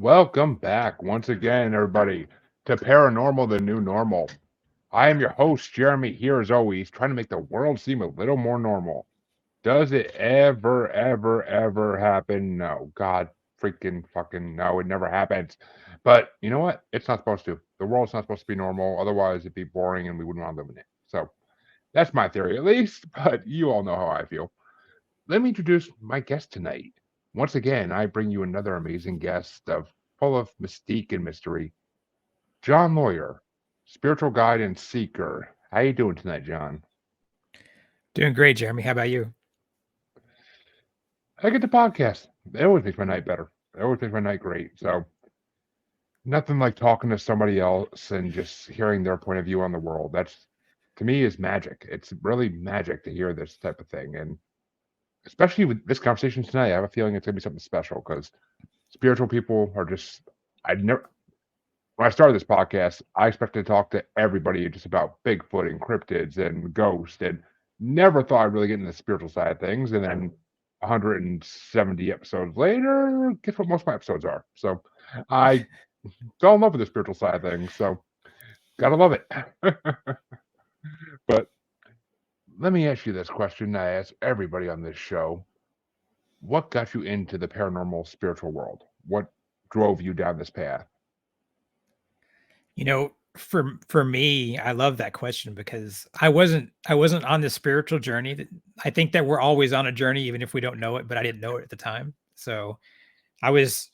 Welcome back once again, everybody, to Paranormal, the New Normal. I am your host, Jeremy, here as always, trying to make the world seem a little more normal. Does it ever happen? No. God freaking fucking no, it never happens. But you know what? It's not supposed to. The world's not supposed to be normal. Otherwise, it'd be boring and we wouldn't want to live in it. So that's my theory, at least. But you all know how I feel. Let me introduce my guest tonight. Once again, I bring you another amazing guest full of mystique and mystery. John Lawyer, spiritual guide and seeker. How you doing tonight, John? Doing great, Jeremy. How about you? I get the podcast. It always makes my night better. It always makes my night great. So nothing like talking to somebody else and just hearing their point of view on the world. That's to me is magic. It's really magic to hear this type of thing. And especially with this conversation tonight, I have a feeling it's gonna be something special because spiritual people are just I never when I started this podcast, I expected to talk to everybody just about Bigfoot and cryptids and ghosts, and never thought I'd really get into the spiritual side of things. And then 170 episodes later, guess what most of my episodes are? So I fell in love with the spiritual side of things. So gotta love it. But let me ask you this question I ask everybody on this show. What got you into the paranormal spiritual world? What drove you down this path? For me, I love that question because I wasn't on this spiritual journey. I think that we're always on a journey, even if we don't know it. But I didn't know it at the time. So I was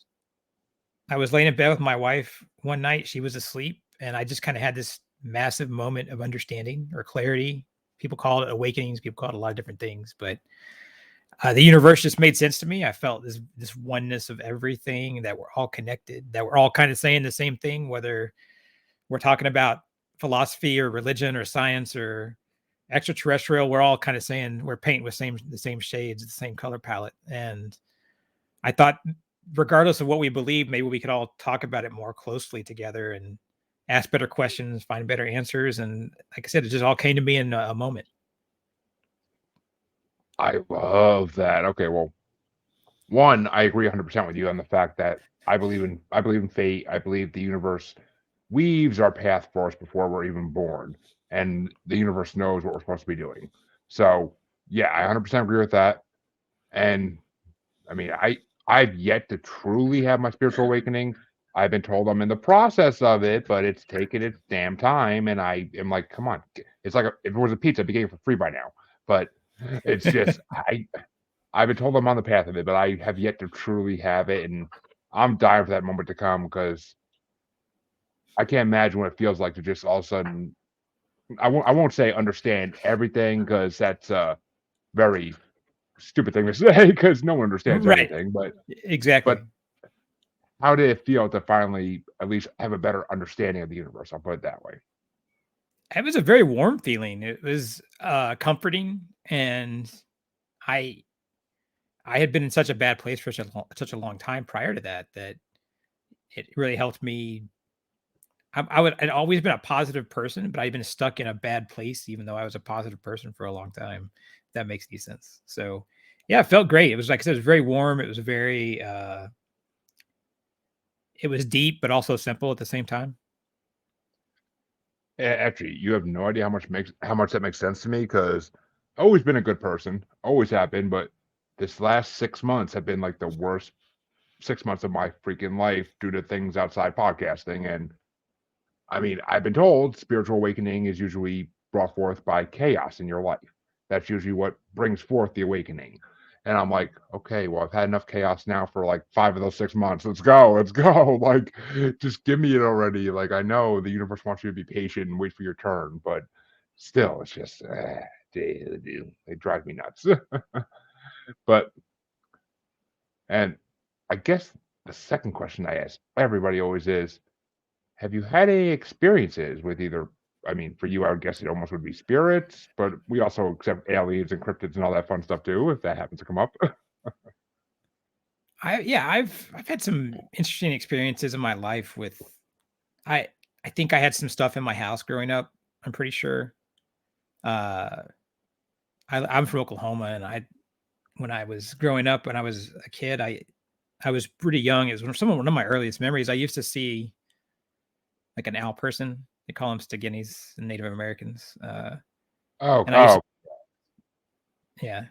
I was laying in bed with my wife one night. She was asleep, and I just kind of had this massive moment of understanding or clarity. People call it awakenings. People call it a lot of different things, but the universe just made sense to me. I felt this oneness of everything, that we're all connected, that we're all kind of saying the same thing, whether we're talking about philosophy or religion or science or extraterrestrial. We're all kind of saying we're painting with the same shades, the same color palette. And I thought, regardless of what we believe, maybe we could all talk about it more closely together and ask better questions, find better answers. And like I said, it just all came to me in a moment. I love that. Okay, well, one, I agree 100% with you on the fact that I believe in fate. I believe the universe weaves our path for us before we're even born, and the universe knows what we're supposed to be doing. So, yeah, I 100% agree with that. And I mean, I've yet to truly have my spiritual awakening. I've been told I'm in the process of it, but it's taken its damn time, and I am like, come on, it's like if it was a pizza, I'd be getting it for free by now. But it's just I've been told I'm on the path of it, but I have yet to truly have it, and I'm dying for that moment to come because I can't imagine what it feels like to just all of a sudden. I won't say understand everything because that's a very stupid thing to say because no one understands Right. everything. But Exactly. how did it feel to finally at least have a better understanding of the universe? I'll put it that way. It was a very warm feeling. It was comforting, and I I had been in such a bad place for such a long time prior to that that it really helped me. I'd always been a positive person, but I'd been stuck in a bad place, even though I was a positive person for a long time. If that makes any sense. So, yeah, it felt great. It was like I said, it was very warm. It was very, it was deep, but also simple at the same time. Actually, you have no idea how much that makes sense to me because I've always been a good person, always have been, but this last 6 months have been like the worst 6 months of my freaking life due to things outside podcasting. And I mean, I've been told spiritual awakening is usually brought forth by chaos in your life. That's usually what brings forth the awakening. And I'm like, okay, well, I've had enough chaos now for like 5 of those 6 months. Let's go, let's go. Like, just give me it already. Like, I know the universe wants you to be patient and wait for your turn, but still, it's just, they drive me nuts. But, and I guess the second question I ask everybody always is, have you had any experiences with either? I mean, for you, I would guess it almost would be spirits, but we also accept aliens and cryptids and all that fun stuff too, if that happens to come up. I've had some interesting experiences in my life with I I think I had some stuff in my house growing up. I'm pretty sure. Uh, I'm from Oklahoma, and I when I was growing up, when I was a kid, I was pretty young. It was one of my earliest memories. I used to see like an owl person. They call them Steginis in Native Americans. Oh, And I used oh, to, yeah,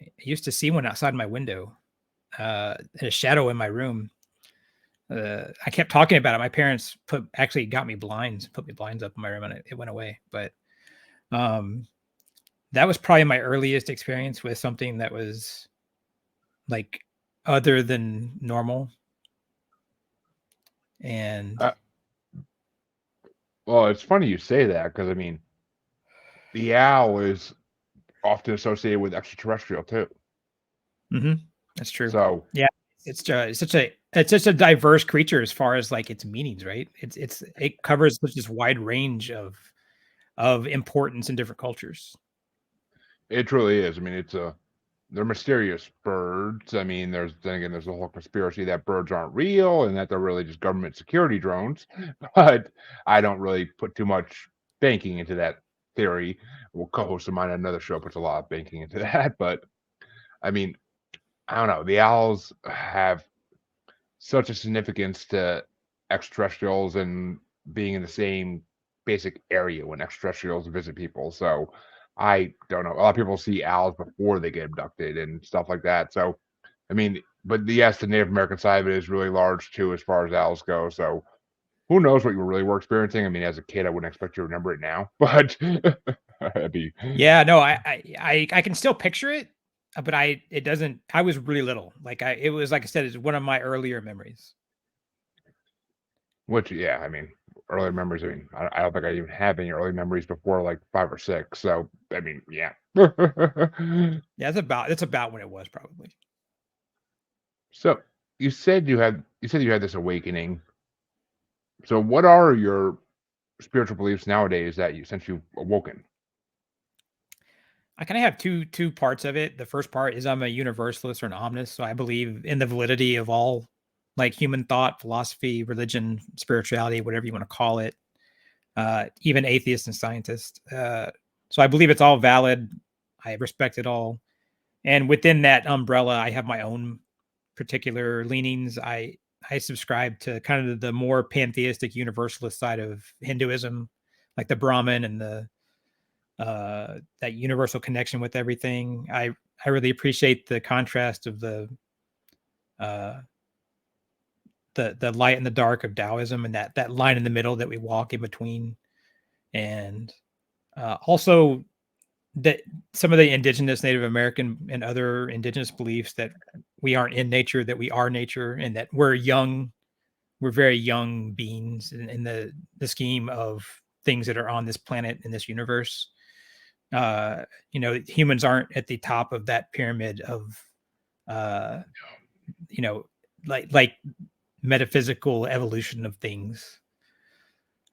I used to see one outside my window, a shadow in my room. I kept talking about it. My parents actually got me blinds, put me blinds up in my room, and it went away. But um, that was probably my earliest experience with something that was like other than normal. And uh, well, it's funny you say that because I mean, the owl is often associated with extraterrestrial too. that's true. So Yeah, it's such a diverse creature as far as like its meanings, right? It covers such this wide range of importance in different cultures. it truly is. I mean, they're mysterious birds. I mean, there's a whole conspiracy that birds aren't real and that they're really just government security drones. But I don't really put too much banking into that theory. Well, co-host of mine on another show puts a lot of banking into that. But I mean, I don't know. The owls have such a significance to extraterrestrials and being in the same basic area when extraterrestrials visit people. So I don't know. A lot of people see owls before they get abducted and stuff like that. So I mean, but yes, the Native American side of it is really large too, as far as owls go. So who knows what you really were experiencing? I mean, as a kid, I wouldn't expect you to remember it now, but it'd be Yeah, no, I can still picture it, but it doesn't. I was really little. It was like I said, it's one of my earlier memories. which, yeah, I mean, early memories. I mean, I don't think I even have any early memories before like 5 or 6. So I mean, yeah. Yeah, that's about when it was probably. So you said you had this awakening. So what are your spiritual beliefs nowadays that since you've awoken? I kind of have two parts of it. The first part is I'm a universalist or an omnist, so I believe in the validity of all like human thought, philosophy, religion, spirituality, whatever you want to call it. Even atheists and scientists. So I believe it's all valid. I respect it all, and within that umbrella, I have my own particular leanings. I subscribe to kind of the more pantheistic universalist side of Hinduism, like the Brahman and the that universal connection with everything. I really appreciate the contrast of uh, the light and the dark of Taoism, and that line in the middle that we walk in between, and also that some of the indigenous Native American and other indigenous beliefs that we aren't in nature, that we are nature, and that we're very young beings in the scheme of things that are on this planet in this universe. Humans aren't at the top of that pyramid of uh, you know, like metaphysical evolution of things.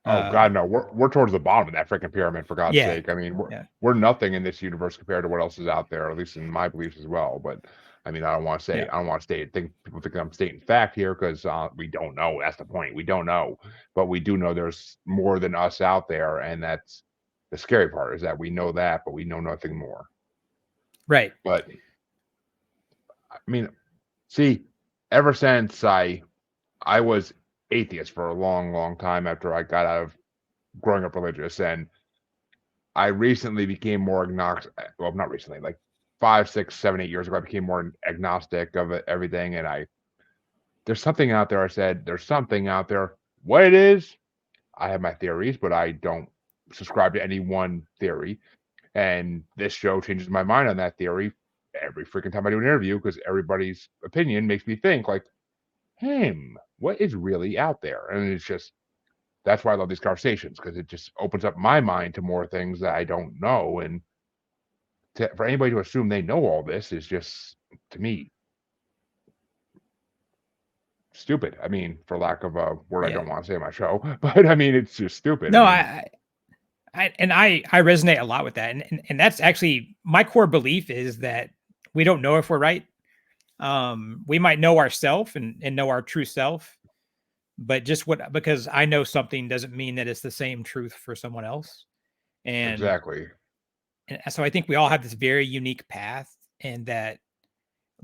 Oh God, no, we're towards the bottom of that freaking pyramid, for God's Yeah, sake. I mean, we're yeah, we're nothing in this universe compared to what else is out there, at least in my beliefs as well. But I mean, yeah, I don't want to think people think I'm stating fact here because we don't know. That's the point. We don't know, but we do know there's more than us out there, and that's the scary part is that we know that, but we know nothing more. right. But I mean, see, ever since I was atheist for a long, long time after I got out of growing up religious, and I recently became more agnostic. Well, not recently, like 5, 6, 7, 8 years ago, I became more agnostic of everything. And there's something out there. I said, there's something out there. What it is, I have my theories, but I don't subscribe to any one theory. And this show changes my mind on that theory every freaking time I do an interview because everybody's opinion makes me think, like, what is really out there? And it's just, that's why I love these conversations because it just opens up my mind to more things that I don't know. And for anybody to assume they know all this is just, to me, stupid. I mean, for lack of a word I Yeah. don't want to say on my show, but I mean, it's just stupid. I No, mean, I resonate a lot with that, and that's actually my core belief is that we don't know if we're right. We might know ourself and know our true self, but just what because I know something doesn't mean that it's the same truth for someone else. And, exactly. and so I think we all have this very unique path, and that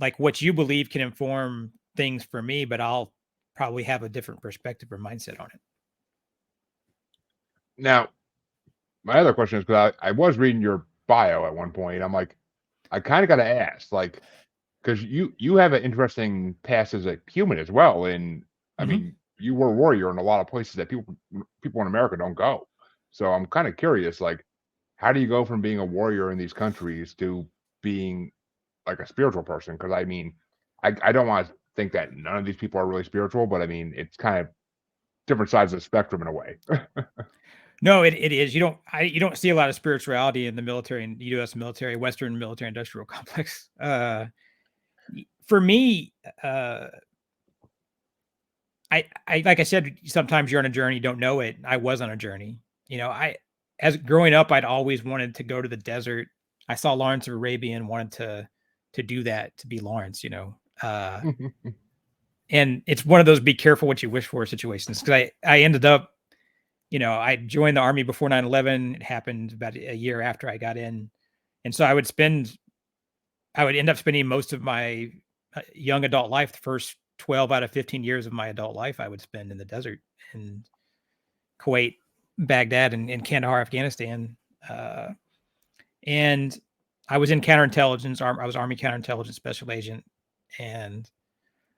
like what you believe can inform things for me, but I'll probably have a different perspective or mindset on it. Now, my other question is because I was reading your bio at one point. I'm like, I kind of got to ask, like, because you have an interesting past as a human as well, and I Mm-hmm. mean, you were a warrior in a lot of places that people in America don't go. So I'm kind of curious, like, how do you go from being a warrior in these countries to being like a spiritual person? Because I mean, I don't want to think that none of these people are really spiritual, but I mean, it's kind of different sides of the spectrum in a way. No, it is. You don't see a lot of spirituality in the military and U.S. military, Western military industrial complex. For me, I like I said, sometimes you're on a journey, you don't know it. I was on a journey. As growing up, I'd always wanted to go to the desert. I saw Lawrence of Arabia and wanted to do that, to be Lawrence. And it's one of those be careful what you wish for situations, because I ended up, I joined the army before 9/11. It happened about a year after I got in. And so I would end up spending most of my young adult life, the first 12 out of 15 years of my adult life, I would spend in the desert in Kuwait, Baghdad, and Kandahar, Afghanistan. And I was in counterintelligence. I was Army counterintelligence special agent, and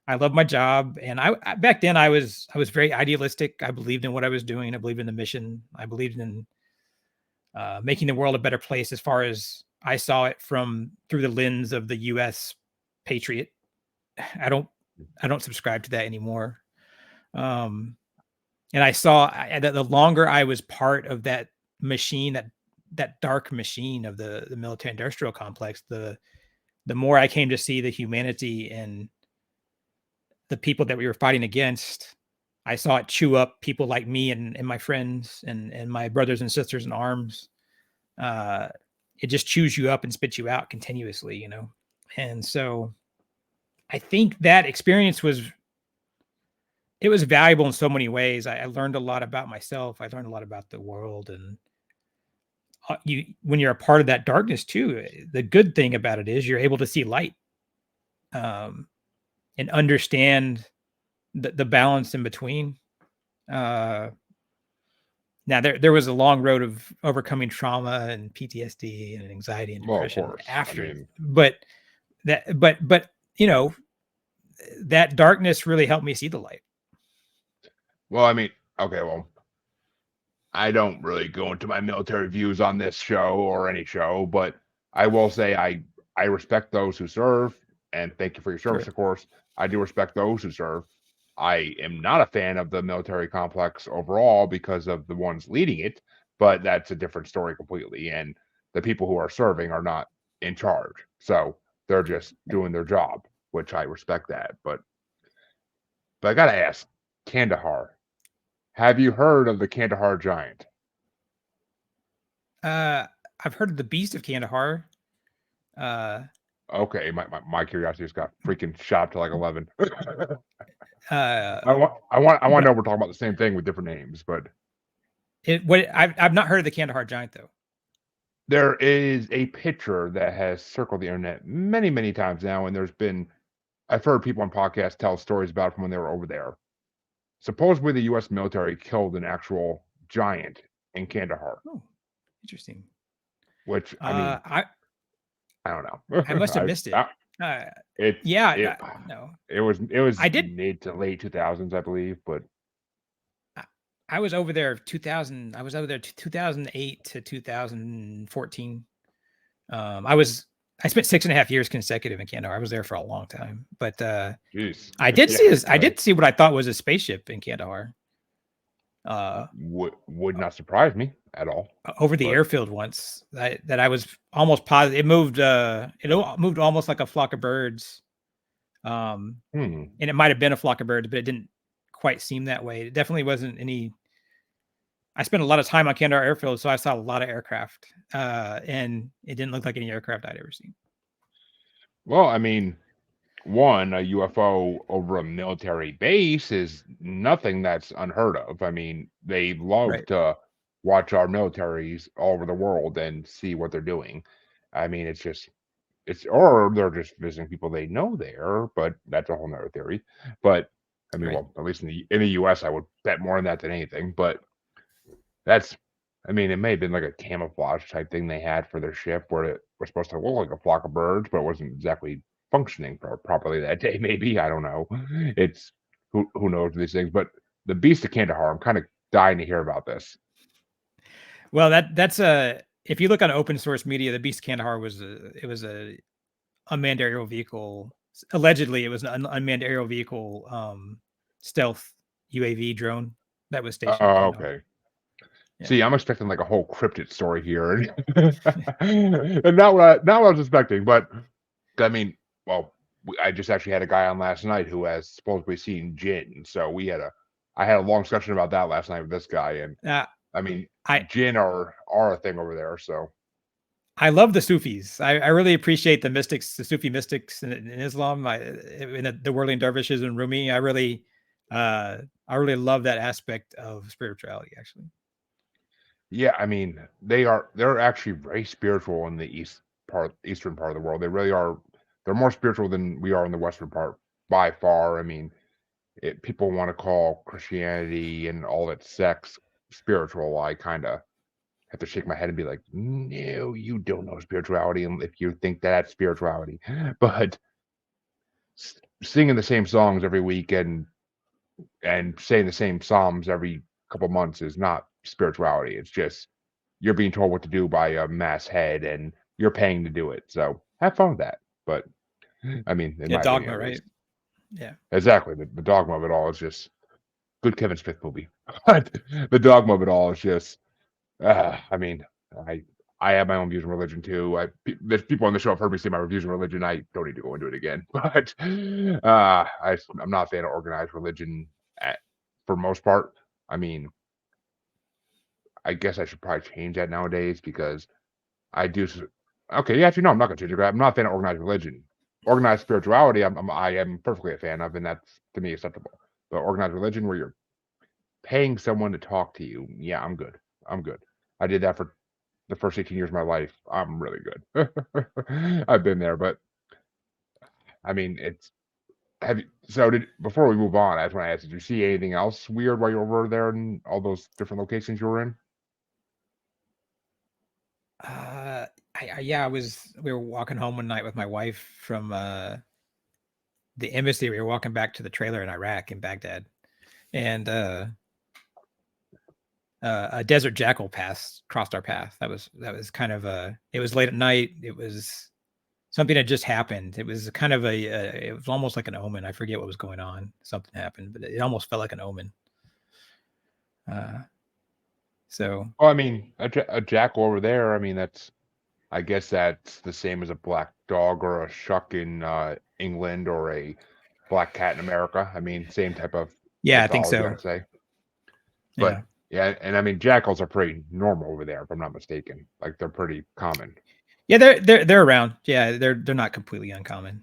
I loved my job. And back then I was very idealistic. I believed in what I was doing. I believed in the mission. I believed in making the world a better place, as far as I saw it through the lens of the U.S. patriot. I don't subscribe to that anymore. And I saw that the longer I was part of that machine, that dark machine of the military industrial complex, the more I came to see the humanity and the people that we were fighting against. I saw it chew up people like me and my friends and my brothers and sisters in arms. It just chews you up and spits you out continuously, And so I think that experience was valuable in so many ways. I learned a lot about myself. I learned a lot about the world. And when you're a part of that darkness too, the good thing about it is you're able to see light, and understand the balance in between. Now there was a long road of overcoming trauma and PTSD and anxiety and Well, of depression course. I after, mean, but that darkness really helped me see the light. well, I mean, okay, well, I don't really go into my military views on this show or any show, but I will say I respect those who serve, and thank you for your service, Sure. of course. I do respect those who serve. I am not a fan of the military complex overall because of the ones leading it, but that's a different story completely. And the people who are serving are not in charge, so they're just doing their job, which I respect that. But I gotta ask, Kandahar. Have you heard of the Kandahar Giant? I've heard of the Beast of Kandahar. Okay, my curiosity just got freaking shot to like 11. Uh, I want to but know we're talking about the same thing with different names, but I've not heard of the Kandahar Giant though. there is a picture that has circled the internet many times now, and I've heard people on podcasts tell stories about it from when they were over there. Supposedly, the U.S. military killed an actual giant in Kandahar, Oh, interesting. which I mean, I I don't know. I must have missed it. It Yeah, no, it was I did. mid to late 2000s, I believe, but I was over there 2000. I was over there 2008 to 2014. I spent 6.5 years consecutive in Kandahar. I was there for a long time, but jeez, I did yeah, see this. I did see what I thought was a spaceship in Kandahar. would not surprise me at all. Over the But airfield once, that I was almost positive it moved. It moved almost like a flock of birds. And it might have been a flock of birds, but it didn't quite seem that way. It definitely wasn't any. I spent a lot of time on Kandahar Airfield, so I saw a lot of aircraft, and it didn't look like any aircraft I'd ever seen. well, I mean, a UFO over a military base is nothing that's unheard of. I mean, they love Right. to watch our militaries all over the world and see what they're doing. I mean, it's just or they're just visiting people they know there, but that's a whole nother theory. But I mean, Right. well, at least in the US, I would bet more on that than anything. But that's, I mean, it may have been like a camouflage type thing they had for their ship where it was supposed to look like a flock of birds, but it wasn't exactly functioning properly that day. Maybe, I don't know. It's who knows these things. But the Beast of Kandahar, I'm kind of dying to hear about this. Well, that's a if you look on open source media, the Beast of Kandahar was a unmanned aerial vehicle. Allegedly, it was an unmanned aerial vehicle stealth UAV drone that was stationed in Oh, Kandahar. okay. Yeah. See, I'm expecting like a whole cryptid story here, and not what I was expecting. But I mean, well, I just actually had a guy on last night who has supposedly seen Jinn. So I had a long discussion about that last night with this guy, and Uh, I mean, I Jinn are a thing over there. So I love the Sufis. I really appreciate the mystics, the Sufi mystics in Islam. In the whirling dervishes and Rumi. I really love that aspect of spirituality. Actually, yeah, I mean, they're actually very spiritual in the eastern part of the world. They really are. They're more spiritual than we are in the western part by far. I mean, people want to call Christianity and all its sects spiritual. I kind of have to shake my head and be like, no, you don't know spirituality, and if you think that's spirituality, but singing the same songs every week and saying the same psalms every couple months is not spirituality. It's just you're being told what to do by a mass head, and you're paying to do it. So have fun with that. But I mean, in yeah, my opinion, dogma, at right? least, Yeah, exactly the dogma of it all is just good Kevin Smith movie. But the dogma of it all is just, I mean, I I have my own views on religion too. There's people on the show have heard me say my reviews on religion. I don't need to go into it again. But I'm not a fan of organized religion for most part. I mean, I guess I should probably change that nowadays because I do. Okay, yeah, actually, no, I'm not going to change it. I'm not a fan of organized religion. Organized spirituality, I am perfectly a fan of, and that's to me acceptable. But organized religion, where you're paying someone to talk to you, yeah, I'm good. I'm good. I did that for the first 18 years of my life. I'm really good. I've been there, but I mean, it's have you, so did before we move on, I just want to ask, did you see anything else weird while you were over there in all those different locations you were in? yeah. We were walking home one night with my wife from the embassy. We were walking back to the trailer in Iraq in Baghdad, and a desert jackal crossed our path. That was kind of a. It was late at night. It was something that just happened. It was kind of it was almost like an omen. I forget what was going on. Something happened, but it almost felt like an omen. Uh, so Oh, I mean, a jackal over there. I mean, I guess that's the same as a black dog or a shuck in England or a black cat in America. I mean, same type of yeah, I think mythology, so. I'd say. But Yeah, yeah, and I mean, jackals are pretty normal over there, if I'm not mistaken. Like they're pretty common. yeah, they're around. Yeah, they're not completely uncommon.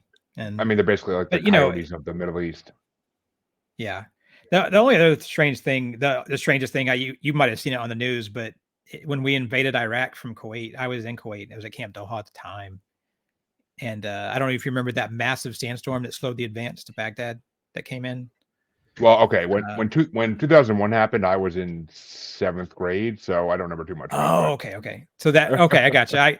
I And mean, they're basically like the but you know, coyotes of the Middle East. yeah. The only other strange thing, the strangest thing, you might have seen it on the news, but when we invaded Iraq from Kuwait, I was in Kuwait. I was at Camp Doha at the time, and I don't know if you remember that massive sandstorm that slowed the advance to Baghdad that came in. Well, okay, Uh, when 2001 happened, I was in 7th grade, so I don't remember too much about oh, okay. So that okay, I got you.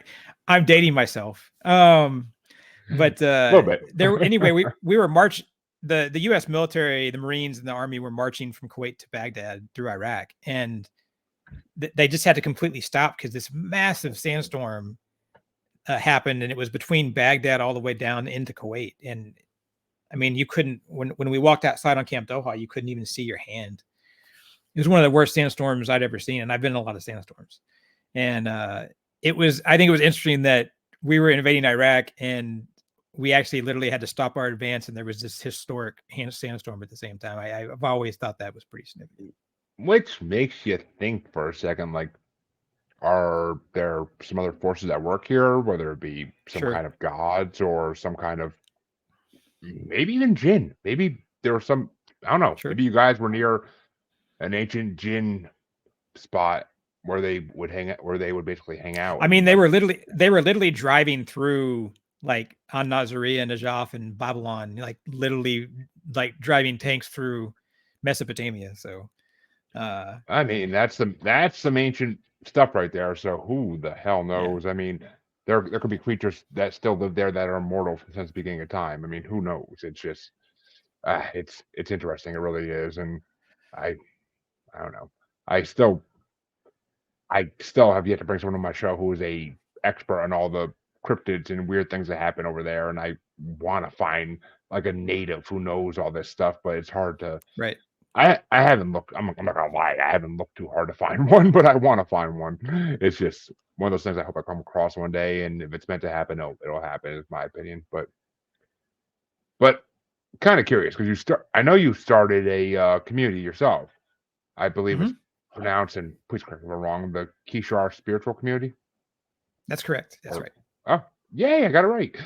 I'm dating myself. But a little bit. there anyway, we were march the U.S. military, the Marines, and the Army were marching from Kuwait to Baghdad through Iraq, and they just had to completely stop because this massive sandstorm happened, and it was between Baghdad all the way down into Kuwait. And I mean, you couldn't when we walked outside on Camp Doha, you couldn't even see your hand. It was one of the worst sandstorms I'd ever seen, and I've been in a lot of sandstorms. And I think it was interesting that we were invading Iraq, and we actually literally had to stop our advance, and there was this historic sandstorm at the same time. I've always thought that was pretty significant. Which makes you think for a second, like, are there some other forces at work here, whether it be some Sure, kind of gods or some kind of maybe even jinn? Maybe there was some, I don't know, sure. maybe you guys were near an ancient jinn spot where they would basically hang out I mean, and like they were literally driving through. like on Nazaria and Najaf and Babylon, like literally like driving tanks through Mesopotamia. So I mean, that's some ancient stuff right there. So who the hell yeah, knows? I mean, there could be creatures that still live there that are immortal since the beginning of time. I mean, who knows? It's just it's interesting. It really is, and I I don't know. I still I still have yet to bring someone on my show who is a expert on all the cryptids and weird things that happen over there, and I want to find like a native who knows all this stuff, but it's hard to. right. I haven't looked. I'm not gonna lie. I haven't looked too hard to find one, but I want to find one. It's just one of those things I hope I come across one day, and if it's meant to happen, it'll happen. Is my opinion. But kind of curious because I know you started a community yourself. I believe it's Hmm. pronounced, and please correct me if I'm wrong, the Kishar Spiritual Community. That's correct. That's Or right. oh, yay, I got it right.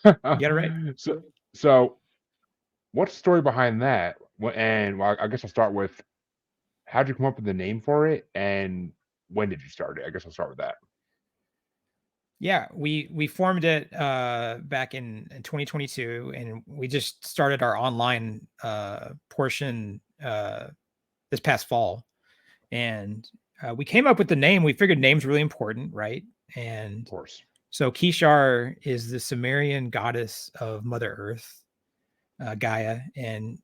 You got it right. So what's the story behind that? And well, I guess I'll start with how'd you come up with the name for it, and when did you start it? I guess I'll start with that. Yeah, we formed it back in 2022, and we just started our online portion this past fall. And we came up with the name. We figured name's really important, right? Of And course. so Kishar is the Sumerian goddess of Mother Earth, Gaia, and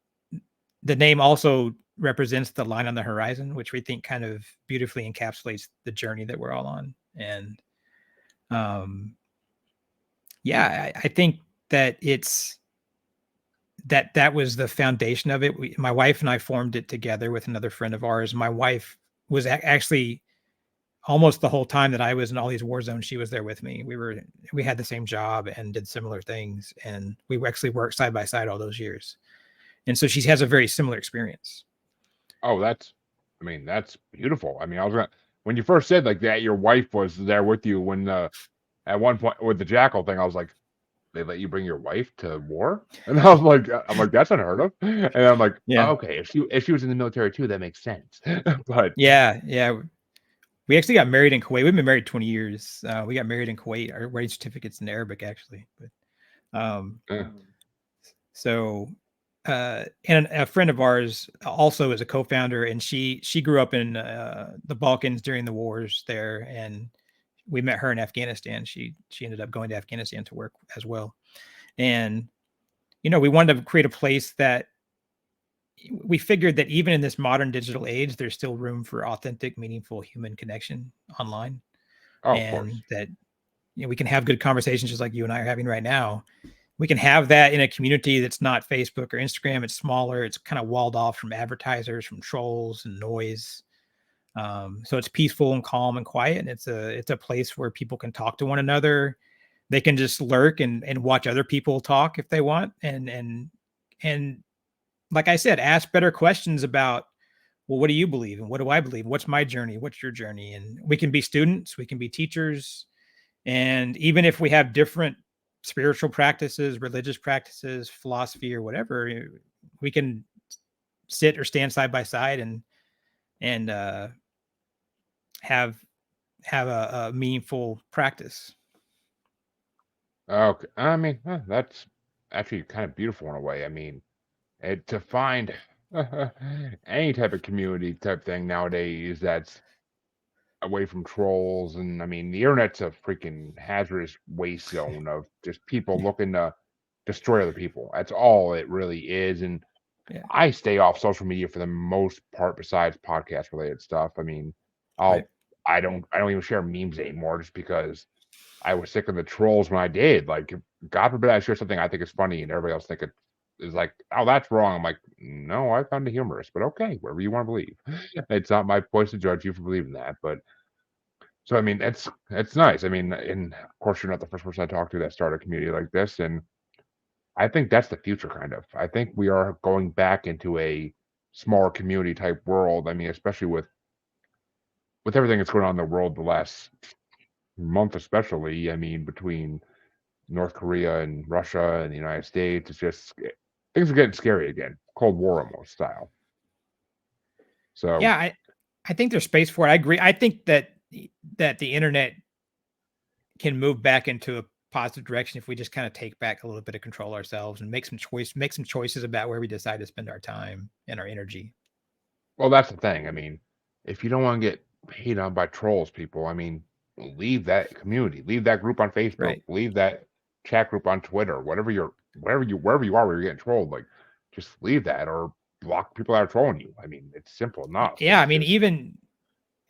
the name also represents the line on the horizon, which we think kind of beautifully encapsulates the journey that we're all on. And um, yeah, I think that that was the foundation of it. My wife and I formed it together with another friend of ours. My wife was actually almost the whole time that I was in all these war zones, she was there with me. We had the same job and did similar things, and we actually worked side by side all those years. And so she has a very similar experience. Oh, I mean, that's beautiful. I mean, I was gonna when you first said like that, your wife was there with you when at one point with the jackal thing, I was like, they let you bring your wife to war? And I'm like, that's unheard of. And I'm like, Yeah. oh, okay, if she was in the military too, that makes sense. But Yeah. Yeah. We actually got married in Kuwait. We've been married 20 years. We got married in Kuwait. Our wedding certificate's in Arabic, actually. But uh, so and a friend of ours also is a co-founder, and she grew up in the Balkans during the wars there, and we met her in Afghanistan. She ended up going to Afghanistan to work as well. And we wanted to create a place that we figured that even in this modern digital age, there's still room for authentic, meaningful human connection online, oh, of and course. that we can have good conversations just like you and I are having right now. We can have that in a community that's not Facebook or Instagram. It's smaller. It's kind of walled off from advertisers, from trolls and noise. So it's peaceful and calm and quiet, and it's a place where people can talk to one another. They can just lurk and watch other people talk if they want, and like I said, ask better questions about, well, what do you believe and what do I believe? What's my journey? What's your journey? And we can be students, we can be teachers, and even if we have different spiritual practices, religious practices, philosophy, or whatever, we can sit or stand side by side and have a meaningful practice. Okay. I mean, that's actually kind of beautiful in a way. I mean, to find any type of community type thing nowadays that's away from trolls, and I mean the internet's a freaking hazardous waste zone of just people looking to destroy other people. That's all it really is. And Yeah. I stay off social media for the most part besides podcast related stuff. I mean, Right. I'll I don't even share memes anymore just because I was sick of the trolls when I did. Like, God forbid I share something I think is funny and everybody else think it is like, oh, that's wrong. I'm like, no, I found it humorous, but okay, whatever you want to believe. It's not my place to judge you for believing that. But so I mean, it's nice. I mean, and of course, you're not the first person I talked to that started a community like this, and I think that's the future. Kind of. I think we are going back into a smaller community type world. I mean, especially with everything that's going on in the world the last month, especially. I mean, between North Korea and Russia and the United States. It's just things are getting scary again, Cold War almost style. So, Yeah, I think there's space for it. I agree. I think that the internet can move back into a positive direction if we just kind of take back a little bit of control ourselves and make some choices about where we decide to spend our time and our energy. Well, that's the thing. I mean, if you don't want to get hated on by trolls, people, I mean, leave that community, leave that group on Facebook, Right. leave that chat group on Twitter, wherever you are where you're getting trolled, like just leave that or block people that are trolling you. I mean, it's simple enough. Yeah, I It's mean, just even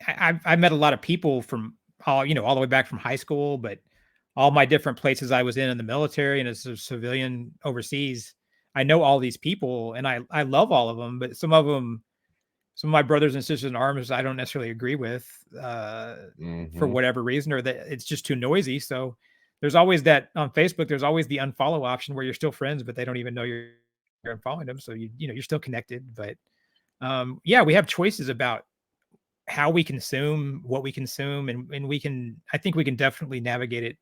I've met a lot of people from all the way back from high school, but all my different places I was in the military and as a civilian overseas. I know all these people and I love all of them, but some of my brothers and sisters in arms I don't necessarily agree with for hmm whatever reason, or that it's just too noisy. So there's always that on Facebook. There's always the unfollow option where you're still friends, but they don't even know you're unfollowing them. So you're still connected. But yeah, we have choices about how we consume, what we consume, and I think we can definitely navigate it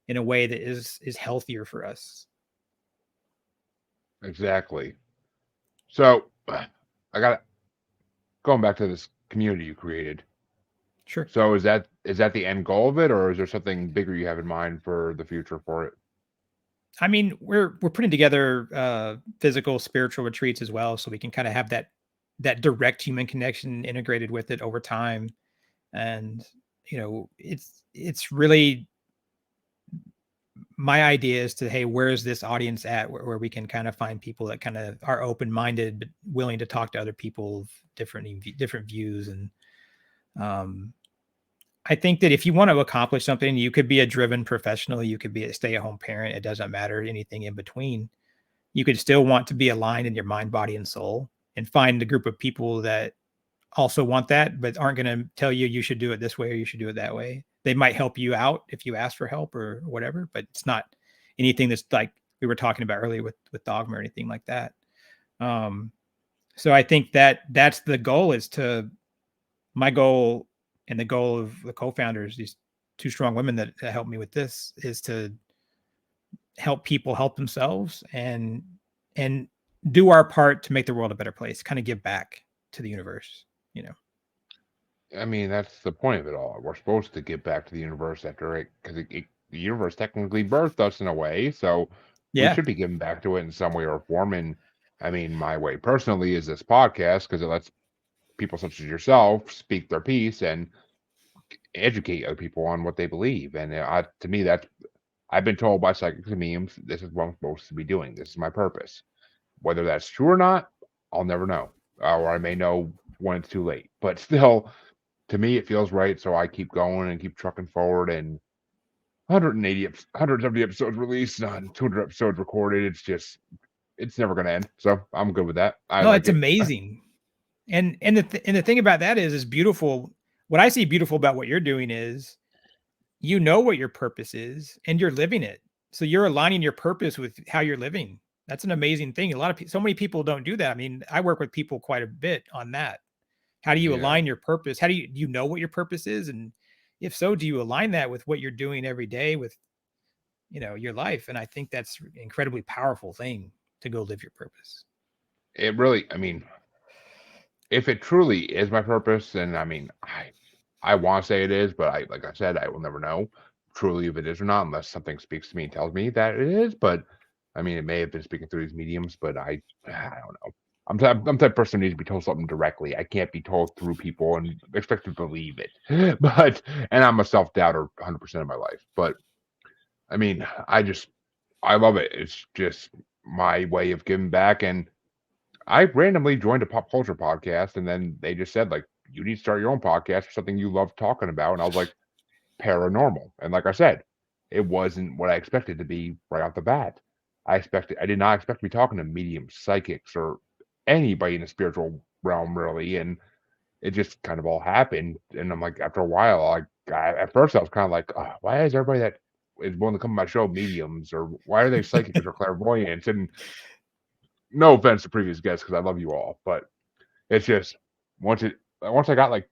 in a way that is healthier for us. exactly. So I got going back to this community you created. Sure. So is that the end goal of it, or is there something bigger you have in mind for the future for it? I mean, we're putting together physical, spiritual retreats as well, so we can kind of have that direct human connection integrated with it over time. And it's really my idea is to, hey, where is this audience at, where we can kind of find people that kind of are open minded, but willing to talk to other people of different views. And um, I think that if you want to accomplish something, you could be a driven professional, you could be a stay at home parent. It doesn't matter anything in between. You could still want to be aligned in your mind, body, and soul, and find a group of people that also want that, but aren't going to tell you you should do it this way or you should do it that way. They might help you out if you ask for help or whatever, but it's not anything that's like we were talking about earlier with dogma or anything like that. Um, so I think that's the goal, is to my goal and the goal of the co-founders, these two strong women that helped me with this, is to help people help themselves and do our part to make the world a better place, kind of give back to the universe, you know. I mean, that's the point of it all. We're supposed to give back to the universe after it, because the universe technically birthed us in a way, so we Yeah. should be giving back to it in some way or form. And I mean, my way personally is this podcast because it lets people such as yourself speak their piece and educate other people on what they believe. And to me, I've been told by psychics and mediums, this is what I'm supposed to be doing. This is my purpose. Whether that's true or not, I'll never know, or I may know when it's too late. But still, to me, it feels right, so I keep going and keep trucking forward. And 170 episodes released and 200 episodes recorded. It's never going to end. So I'm good with that. I No, like it's it. amazing. And the thing about that is beautiful. What I see beautiful about what you're doing is you know what your purpose is and you're living it. So you're aligning your purpose with how you're living. That's an amazing thing. A lot of people, so many people don't do that. I mean, I work with people quite a bit on that. How do you Yeah, align your purpose? How do you know what your purpose is? And if so, do you align that with what you're doing every day with, your life? And I think that's an incredibly powerful thing to go live your purpose. it really, I mean, if it truly is my purpose, and I mean, I want to say it is, but like I said, I will never know truly if it is or not unless something speaks to me and tells me that it is. But I mean, it may have been speaking through these mediums, but I don't know. I'm the type of person who needs to be told something directly. I can't be told through people and expect to believe it. And I'm a self doubter 100% of my life. But I mean, I love it. It's just my way of giving back. And I randomly joined a pop culture podcast, and then they just said, like, you need to start your own podcast for something you love talking about. And I was like, paranormal. And like I said, it wasn't what I expected to be right off the bat. I did not expect to be talking to mediums, psychics, or anybody in the spiritual realm, really. And it just kind of all happened. And I'm like, after a while, at first I was kind of like, oh, why is everybody that is willing to come to my show mediums, or why are they psychics or clairvoyants? And no offense to previous guests, because I love you all, but it's just once I got like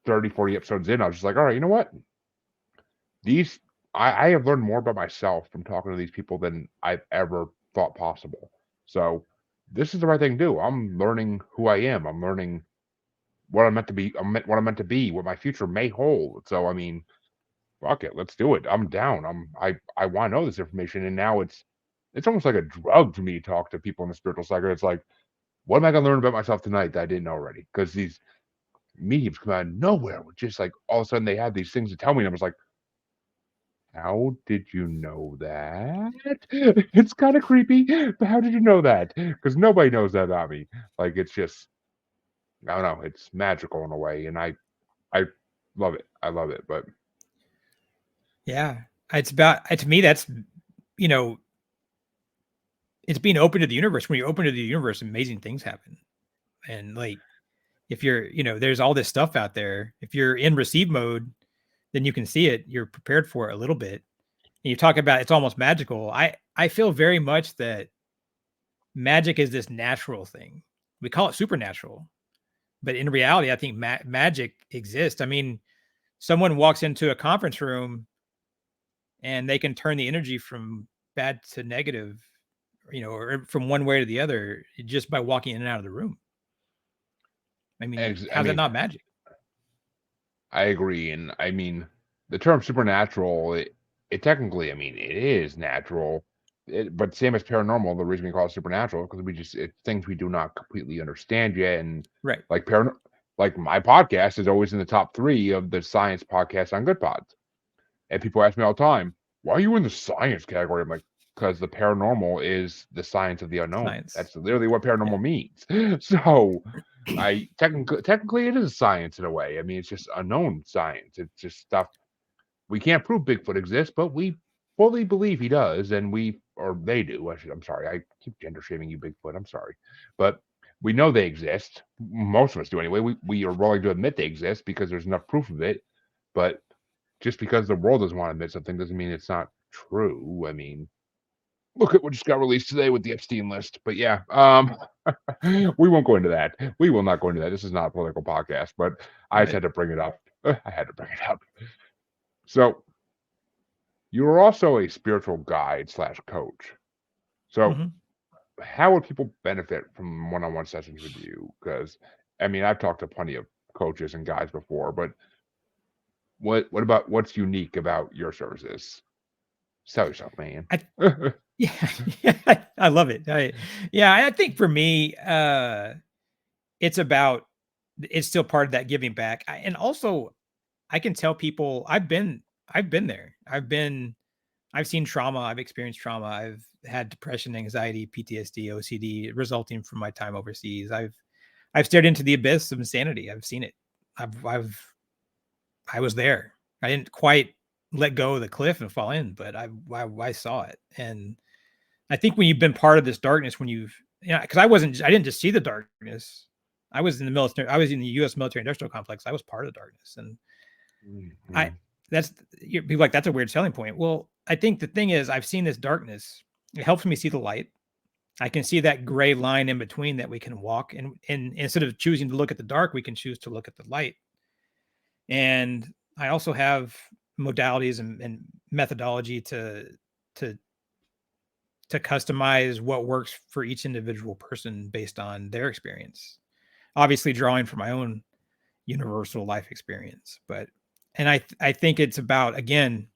30, 40 episodes in, I was just like, all right, you know what? These I have learned more about myself from talking to these people than I've ever thought possible. So this is the right thing to do. I'm learning who I am. I'm learning what I'm meant to be. What I'm meant to be. What my future may hold. So I mean, fuck it, let's do it. I'm down. I want to know this information, and now it's almost like a drug to me to talk to people in the spiritual sector. It's like, what am I gonna learn about myself tonight that I didn't know already? Because these mediums come out of nowhere with just like all of a sudden they have these things to tell me, and I was like, how did you know that? It's kind of creepy, but how did you know that? Because nobody knows that about me. Like it's just, I don't know, it's magical in a way, and I love it. I love it, but Yeah. It's about, to me, that's, you know, it's being open to the universe. When you're open to the universe, amazing things happen. And like, if you're, there's all this stuff out there. If you're in receive mode, then you can see it. You're prepared for it a little bit. And you talk about it's almost magical. I feel very much that magic is this natural thing. We call it supernatural, but in reality, I think magic exists. I mean, someone walks into a conference room and they can turn the energy from bad to negative, or from one way to the other just by walking in and out of the room. I mean, I how's that mean, not magic? I agree, and I mean, the term supernatural, it technically, I mean, it is natural, but same as paranormal. The reason we call it supernatural because we just it's things we do not completely understand yet, and Right. like like my podcast is always in the top 3 of the science podcasts on Good Pods, and people ask me all the time, "Why are you in the science category?" I'm like, "Because the paranormal is the science of the unknown. Science. That's literally what Yeah. paranormal means." So I technically it is science in a way. I mean, it's just unknown science. It's just stuff we can't prove Bigfoot exists, but we fully believe he does, and or they do. I'm sorry, I keep gender shaming you, Bigfoot. I'm sorry, but we know they exist. Most of us do anyway. We are willing to admit they exist because there's enough proof of it. But just because the world doesn't want to admit something doesn't mean it's not true. I mean, look at what just got released today with the Epstein list. But yeah, we won't go into that. We will not go into that. This is not a political podcast, but I just Right. had to bring it up. I had to bring it up. So you are also a spiritual guide slash coach. So Mhm. how would people benefit from one-on-one sessions with you? Because I mean, I've talked to plenty of coaches and guides before, but what about what's unique about your services? Sell yourself, man. I Yeah, yeah, I love it. I think for me, it's about it's still part of that giving back. And also I can tell people I've been there. I've seen trauma, I've experienced trauma. I've had depression, anxiety, PTSD, OCD resulting from my time overseas. I've stared into the abyss of insanity. I've seen it. I was there. I didn't quite let go of the cliff and fall in, but I saw it. And I think when you've been part of this darkness, when you've, because I didn't just see the darkness. I was in the military. I was in the U.S. military industrial complex. I was part of the darkness, and I Mhm. that's people like that's a weird selling point. Well, I think the thing is, I've seen this darkness. It helps me see the light. I can see that gray line in between that we can walk, and instead of choosing to look at the dark, we can choose to look at the light. And I also have modalities and methodology to to customize what works for each individual person based on their experience. Obviously, drawing from my own universal life experience, but I think it's about again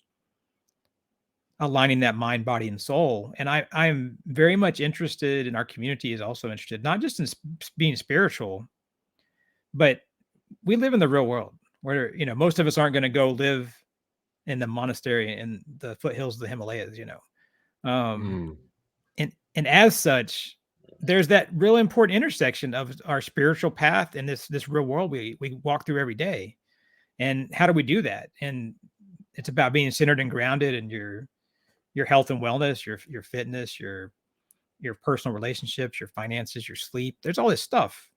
aligning that mind, body, and soul. And I'm very much interested, and our community is also interested, not just in being spiritual, but we live in the real world where most of us aren't going to go live in the monastery in the foothills of the Himalayas, um, Mm. and as such, there's that real important intersection of our spiritual path and this real world we walk through every day. And how do we do that? And it's about being centered and grounded in your health and wellness, your fitness, your personal relationships, your finances, your sleep. There's all this stuff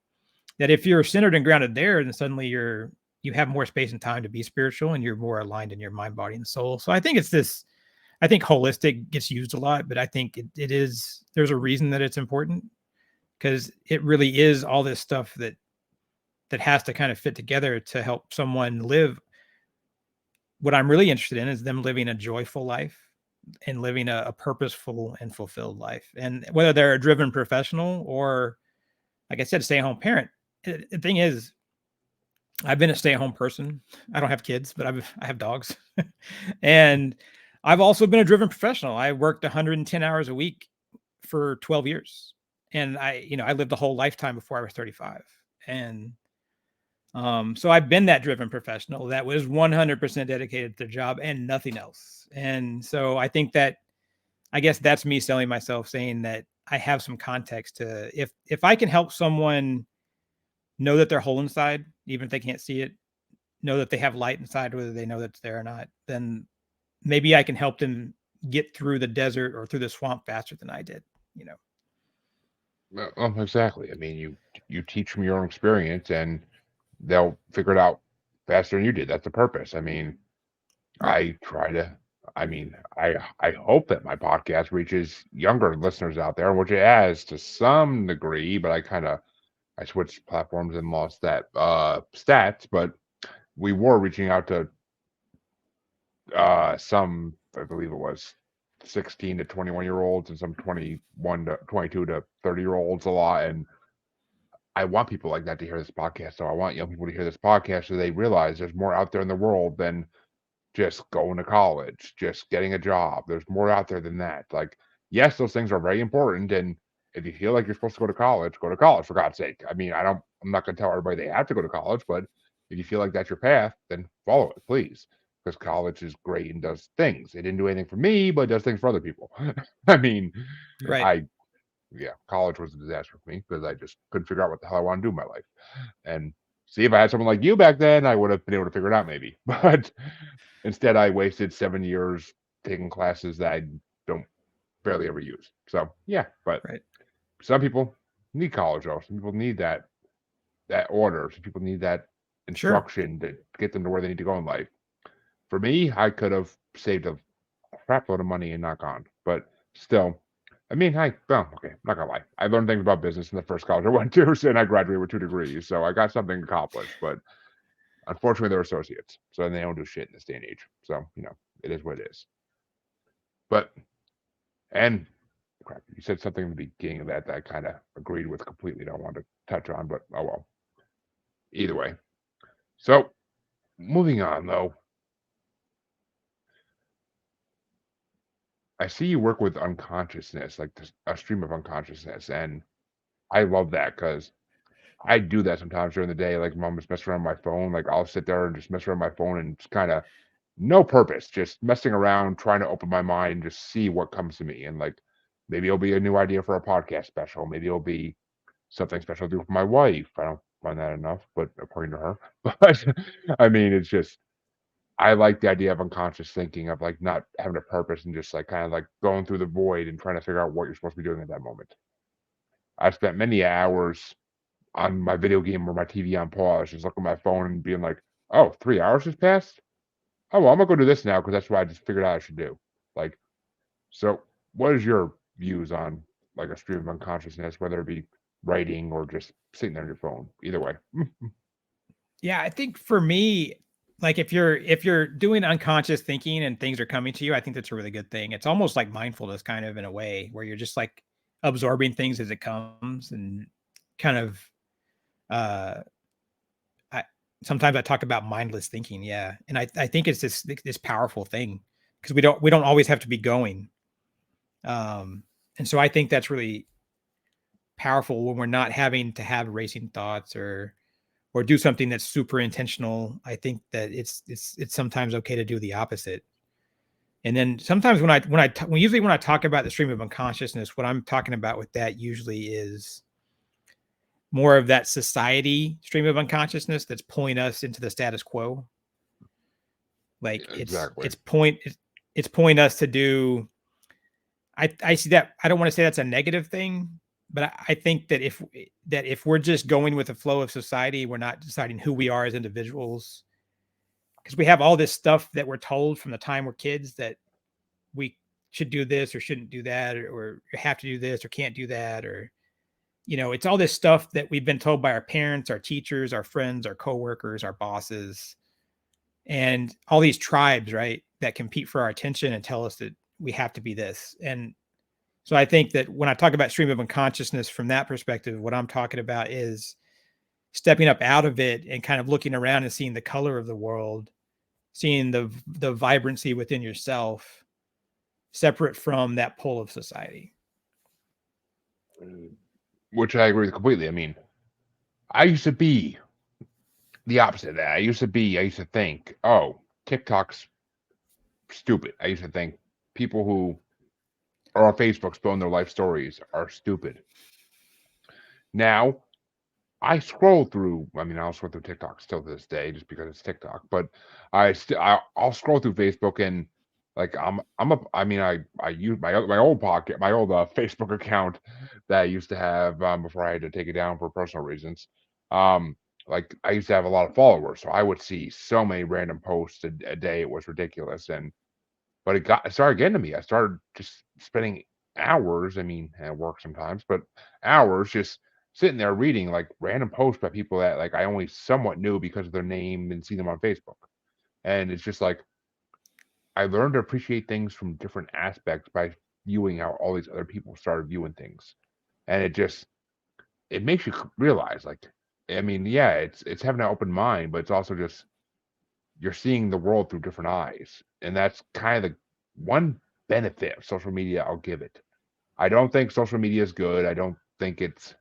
that if you're centered and grounded there, then suddenly you have more space and time to be spiritual and you're more aligned in your mind, body, and soul. So I think it's this, I think holistic gets used a lot, but I think it is, there's a reason that it's important because it really is all this stuff that has to kind of fit together to help someone live. What I'm really interested in is them living a joyful life and living a purposeful and fulfilled life. And whether they're a driven professional or, like I said, a stay-at-home parent, the thing is, I've been a stay-at-home person. I don't have kids, but I have dogs. And I've also been a driven professional. I worked 110 hours a week for 12 years. And I lived a whole lifetime before I was 35. And so I've been that driven professional that was 100% dedicated to the job and nothing else. And so I guess that's me selling myself, saying that I have some context to, if I can help someone know that they're whole inside, even if they can't see it, know that they have light inside, whether they know that's there or not, then maybe I can help them get through the desert or through the swamp faster than I did, you know? Exactly. I mean, you teach from your own experience, and they'll figure it out faster than you did. That's the purpose. I mean, Right. I try to. I mean, I hope that my podcast reaches younger listeners out there, which it has to some degree. But I switched platforms and lost that stats. But we were reaching out to some, I believe it was 16 to 21 year olds, and some 21 to 22 to 30 year olds a lot. And I want people like that to hear this podcast. So I want young people to hear this podcast so they realize there's more out there in the world than just going to college, just getting a job. There's more out there than that. Like, yes, those things are very important. And if you feel like you're supposed to go to college for God's sake. I mean, I'm not going to tell everybody they have to go to college, but if you feel like that's your path, then follow it, please. Because college is great and does things. It didn't do anything for me, but it does things for other people. I mean, Right. I, yeah, college was a disaster for me because I just couldn't figure out what the hell I want to do in my life. And see, if I had someone like you back then, I would have been able to figure it out maybe. But instead, I wasted 7 years taking classes that I don't barely ever use. So yeah, but Right. some people need college though. Some people need that order. Some people need that Sure. instruction to get them to where they need to go in life. For me, I could have saved a crap load of money and not gone. But still, I mean, well, okay, I'm not gonna lie. I learned things about business in the first college I went to, and I graduated with 2 degrees. So I got something accomplished. But unfortunately, they're associates, so they don't do shit in this day and age. So it is what it is. But and crap, you said something in the beginning of that I kind of agreed with completely. Don't want to touch on, but oh well. Either way. So moving on though, I see you work with unconsciousness, like a stream of unconsciousness, and I love that because I do that sometimes during the day. Like, mom just messing around my phone. Like, I'll sit there and just mess around my phone and just kind of no purpose, just messing around, trying to open my mind and just see what comes to me. And like, maybe it'll be a new idea for a podcast special. Maybe it'll be something special to do for my wife. I don't find that enough, but according to her. But I mean, it's just I like the idea of unconscious thinking, of like not having a purpose and just like kind of like going through the void and trying to figure out what you're supposed to be doing at that moment. I've spent many hours on my video game or my TV on pause, just looking at my phone and being like, "Oh, 3 hours just passed. Oh well, I'm gonna go do this now because that's what I just figured out I should do." Like, so what is your views on like a stream of unconsciousness, whether it be writing or just sitting there on your phone? Either way. Yeah, I think for me, like if you're doing unconscious thinking and things are coming to you, I think that's a really good thing. It's almost like mindfulness kind of in a way where you're just like absorbing things as it comes and kind of uh I sometimes I talk about mindless thinking, yeah. And I think it's this powerful thing because we don't always have to be going. And so I think that's really powerful when we're not having to have racing thoughts or do something that's super intentional. I think that it's sometimes okay to do the opposite. And then sometimes when I talk about the stream of unconsciousness, what I'm talking about with that usually is more of that society stream of unconsciousness that's pulling us into the status quo. Like Exactly. it's pulling us to do. I see that. I don't want to say that's a negative thing, but I think that if we're just going with the flow of society, we're not deciding who we are as individuals, because we have all this stuff that we're told from the time we're kids that we should do this or shouldn't do that, or have to do this or can't do that, or it's all this stuff that we've been told by our parents, our teachers, our friends, our coworkers, our bosses, and all these tribes, right, that compete for our attention and tell us that we have to be this. And so I think that when I talk about stream of unconsciousness from that perspective, what I'm talking about is stepping up out of it and kind of looking around and seeing the color of the world, seeing the vibrancy within yourself, separate from that pull of society. Which I agree with completely. I mean, I used to be the opposite of that. I used to think, oh, TikTok's stupid. I used to think people who are on Facebook spilling their life stories are stupid. Now, I scroll through. I mean, I'll scroll through TikTok still to this day, just because it's TikTok. But I'll scroll through Facebook and like I mean I use my old pocket my old Facebook account that I used to have before I had to take it down for personal reasons. Um, like I used to have a lot of followers, so I would see so many random posts a day. It was ridiculous, but it started getting to me. I started just spending hours, I mean, at work sometimes, but hours just sitting there reading like random posts by people that like I only somewhat knew because of their name and see them on Facebook. And it's just like I learned to appreciate things from different aspects by viewing how all these other people started viewing things. And it makes you realize like I mean, yeah, it's having an open mind, but it's also just you're seeing the world through different eyes. And that's kind of the one benefit of social media I'll give it. I don't think social media is good. I don't think it's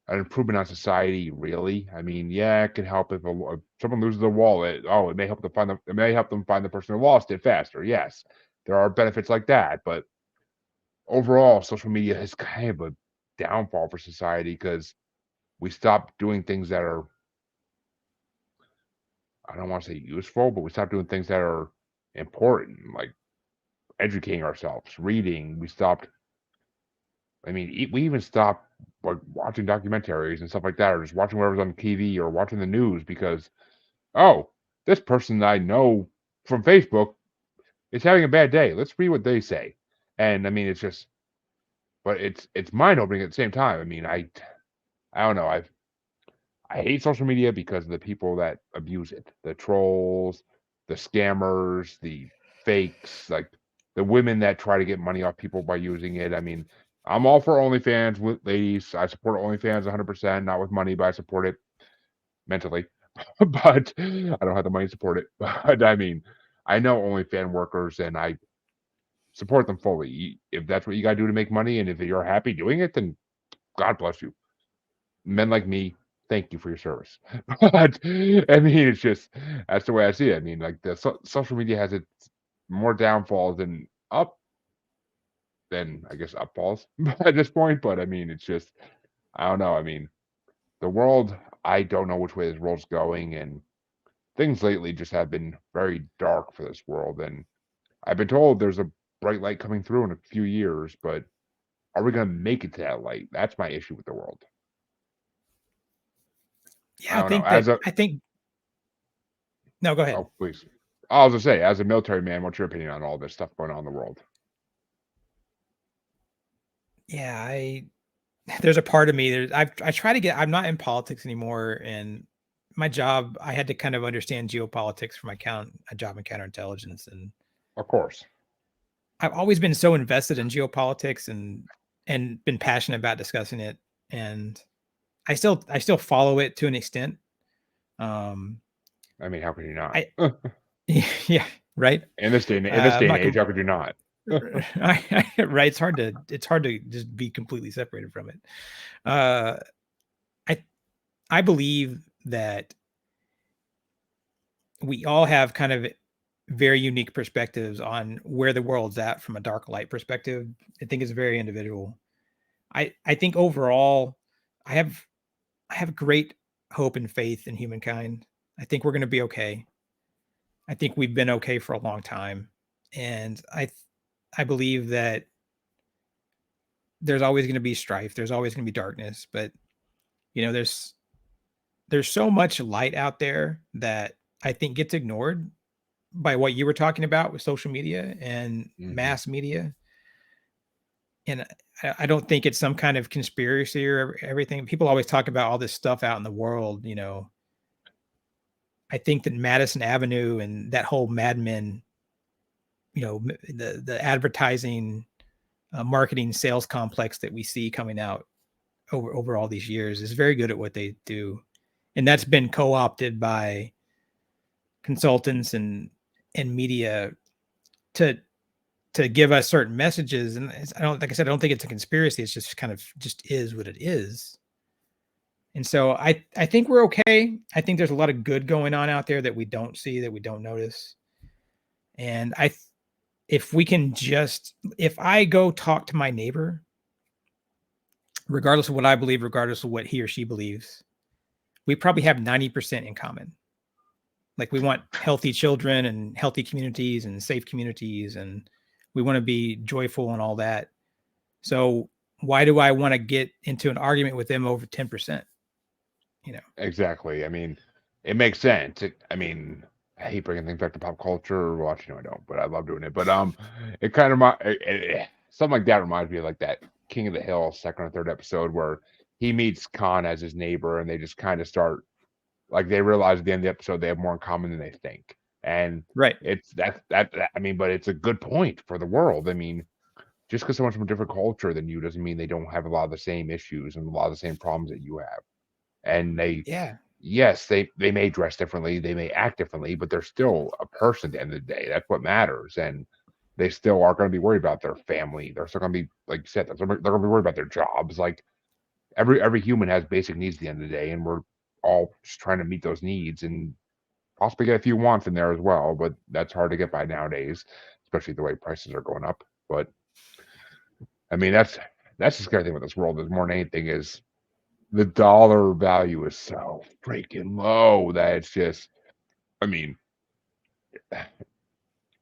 an improvement on society, really. I mean, yeah, it can help if someone loses their wallet. Oh, it may help it may help them find the person who lost it faster. Yes, there are benefits like that, but overall, social media is kind of a downfall for society because we stop doing things that are I don't want to say useful, but we stop doing things that are important, like educating ourselves, reading. We stopped. I mean, we even stopped like watching documentaries and stuff like that, or just watching whatever's on TV or watching the news because oh, this person I know from Facebook is having a bad day. Let's read what they say. And I mean, it's just, but it's mind opening at the same time. I mean, I don't know. I hate social media because of the people that abuse it, the trolls, the scammers, the fakes, like the women that try to get money off people by using it. I mean, I'm all for OnlyFans with ladies. I support OnlyFans 100%, not with money, but I support it mentally. But I don't have the money to support it. But I mean, I know OnlyFans workers and I support them fully. If that's what you got to do to make money and if you're happy doing it, then God bless you. Men like me, thank you for your service. But I mean, it's just that's the way I see it. I mean, like social media has its more downfalls than I guess upfalls at this point. But I mean, it's just I don't know. I mean, the world. I don't know which way this world's going, and things lately just have been very dark for this world. And I've been told there's a bright light coming through in a few years, but are we going to make it to that light? That's my issue with the world. Yeah, I don't know. I think no, go ahead. Oh, please. I was gonna say, as a military man, what's your opinion on all this stuff going on in the world? Yeah, there's a part of me I try to get I'm not in politics anymore, and my job I had to kind of understand geopolitics for my a job in counterintelligence, and Of course. I've always been so invested in geopolitics and been passionate about discussing it, and I still follow it to an extent. Um, I mean, how could you not? I yeah, right. In this day I'm and not age, how could you not? right. It's hard to just be completely separated from it. Uh, I I believe that we all have kind of very unique perspectives on where the world's at from a dark light perspective. I think it's very individual. I think overall, I have I have great hope and faith in humankind. I think we're going to be okay. I think we've been okay for a long time, and I believe that there's always going to be strife. There's always going to be darkness, but you know, there's so much light out there that I think gets ignored by what you were talking about with social media and Hmm. mass media. And I don't think it's some kind of conspiracy or everything. People always talk about all this stuff out in the world, you know. I think that Madison Avenue and that whole Mad Men, you know, the advertising, marketing, sales complex that we see coming out over all these years is very good at what they do. and that's been co-opted by consultants and media to give us certain messages. And I don't, like I said, I don't think it's a conspiracy. It's just kind of just is what it is. And so I think we're okay. I think there's a lot of good going on out there that we don't see, that we don't notice. And if we can just, if I go talk to my neighbor, regardless of what I believe, regardless of what he or she believes, we probably have 90% in common. Like, we want healthy children and healthy communities and safe communities, and we want to be joyful and all that. So why do I want to get into an argument with them over 10%? You know? Exactly. I mean, it makes sense. I mean, I hate bringing things back to pop culture. Well, actually, no, I don't, but I love doing it. But it kind of something like that reminds me of like that King of the Hill second or third episode where he meets Khan as his neighbor, and they just kind of start like they realize at the end of the episode they have more in common than they think, and Right. it's that I mean, but it's a good point for the world. I mean, just because someone's from a different culture than you doesn't mean they don't have a lot of the same issues and a lot of the same problems that you have. And Yeah. yes, they may dress differently, they may act differently, but they're still a person at the end of the day. That's what matters. And they still are going to be worried about their family. They're still going to be, like you said, they're going to be worried about their jobs. Like every human has basic needs at the end of the day, and we're all just trying to meet those needs and possibly get a few wants in there as well. But that's hard to get by nowadays, especially the way prices are going up. But I mean, that's the scary thing with this world is more than anything is the dollar value is so freaking low that it's just, I mean,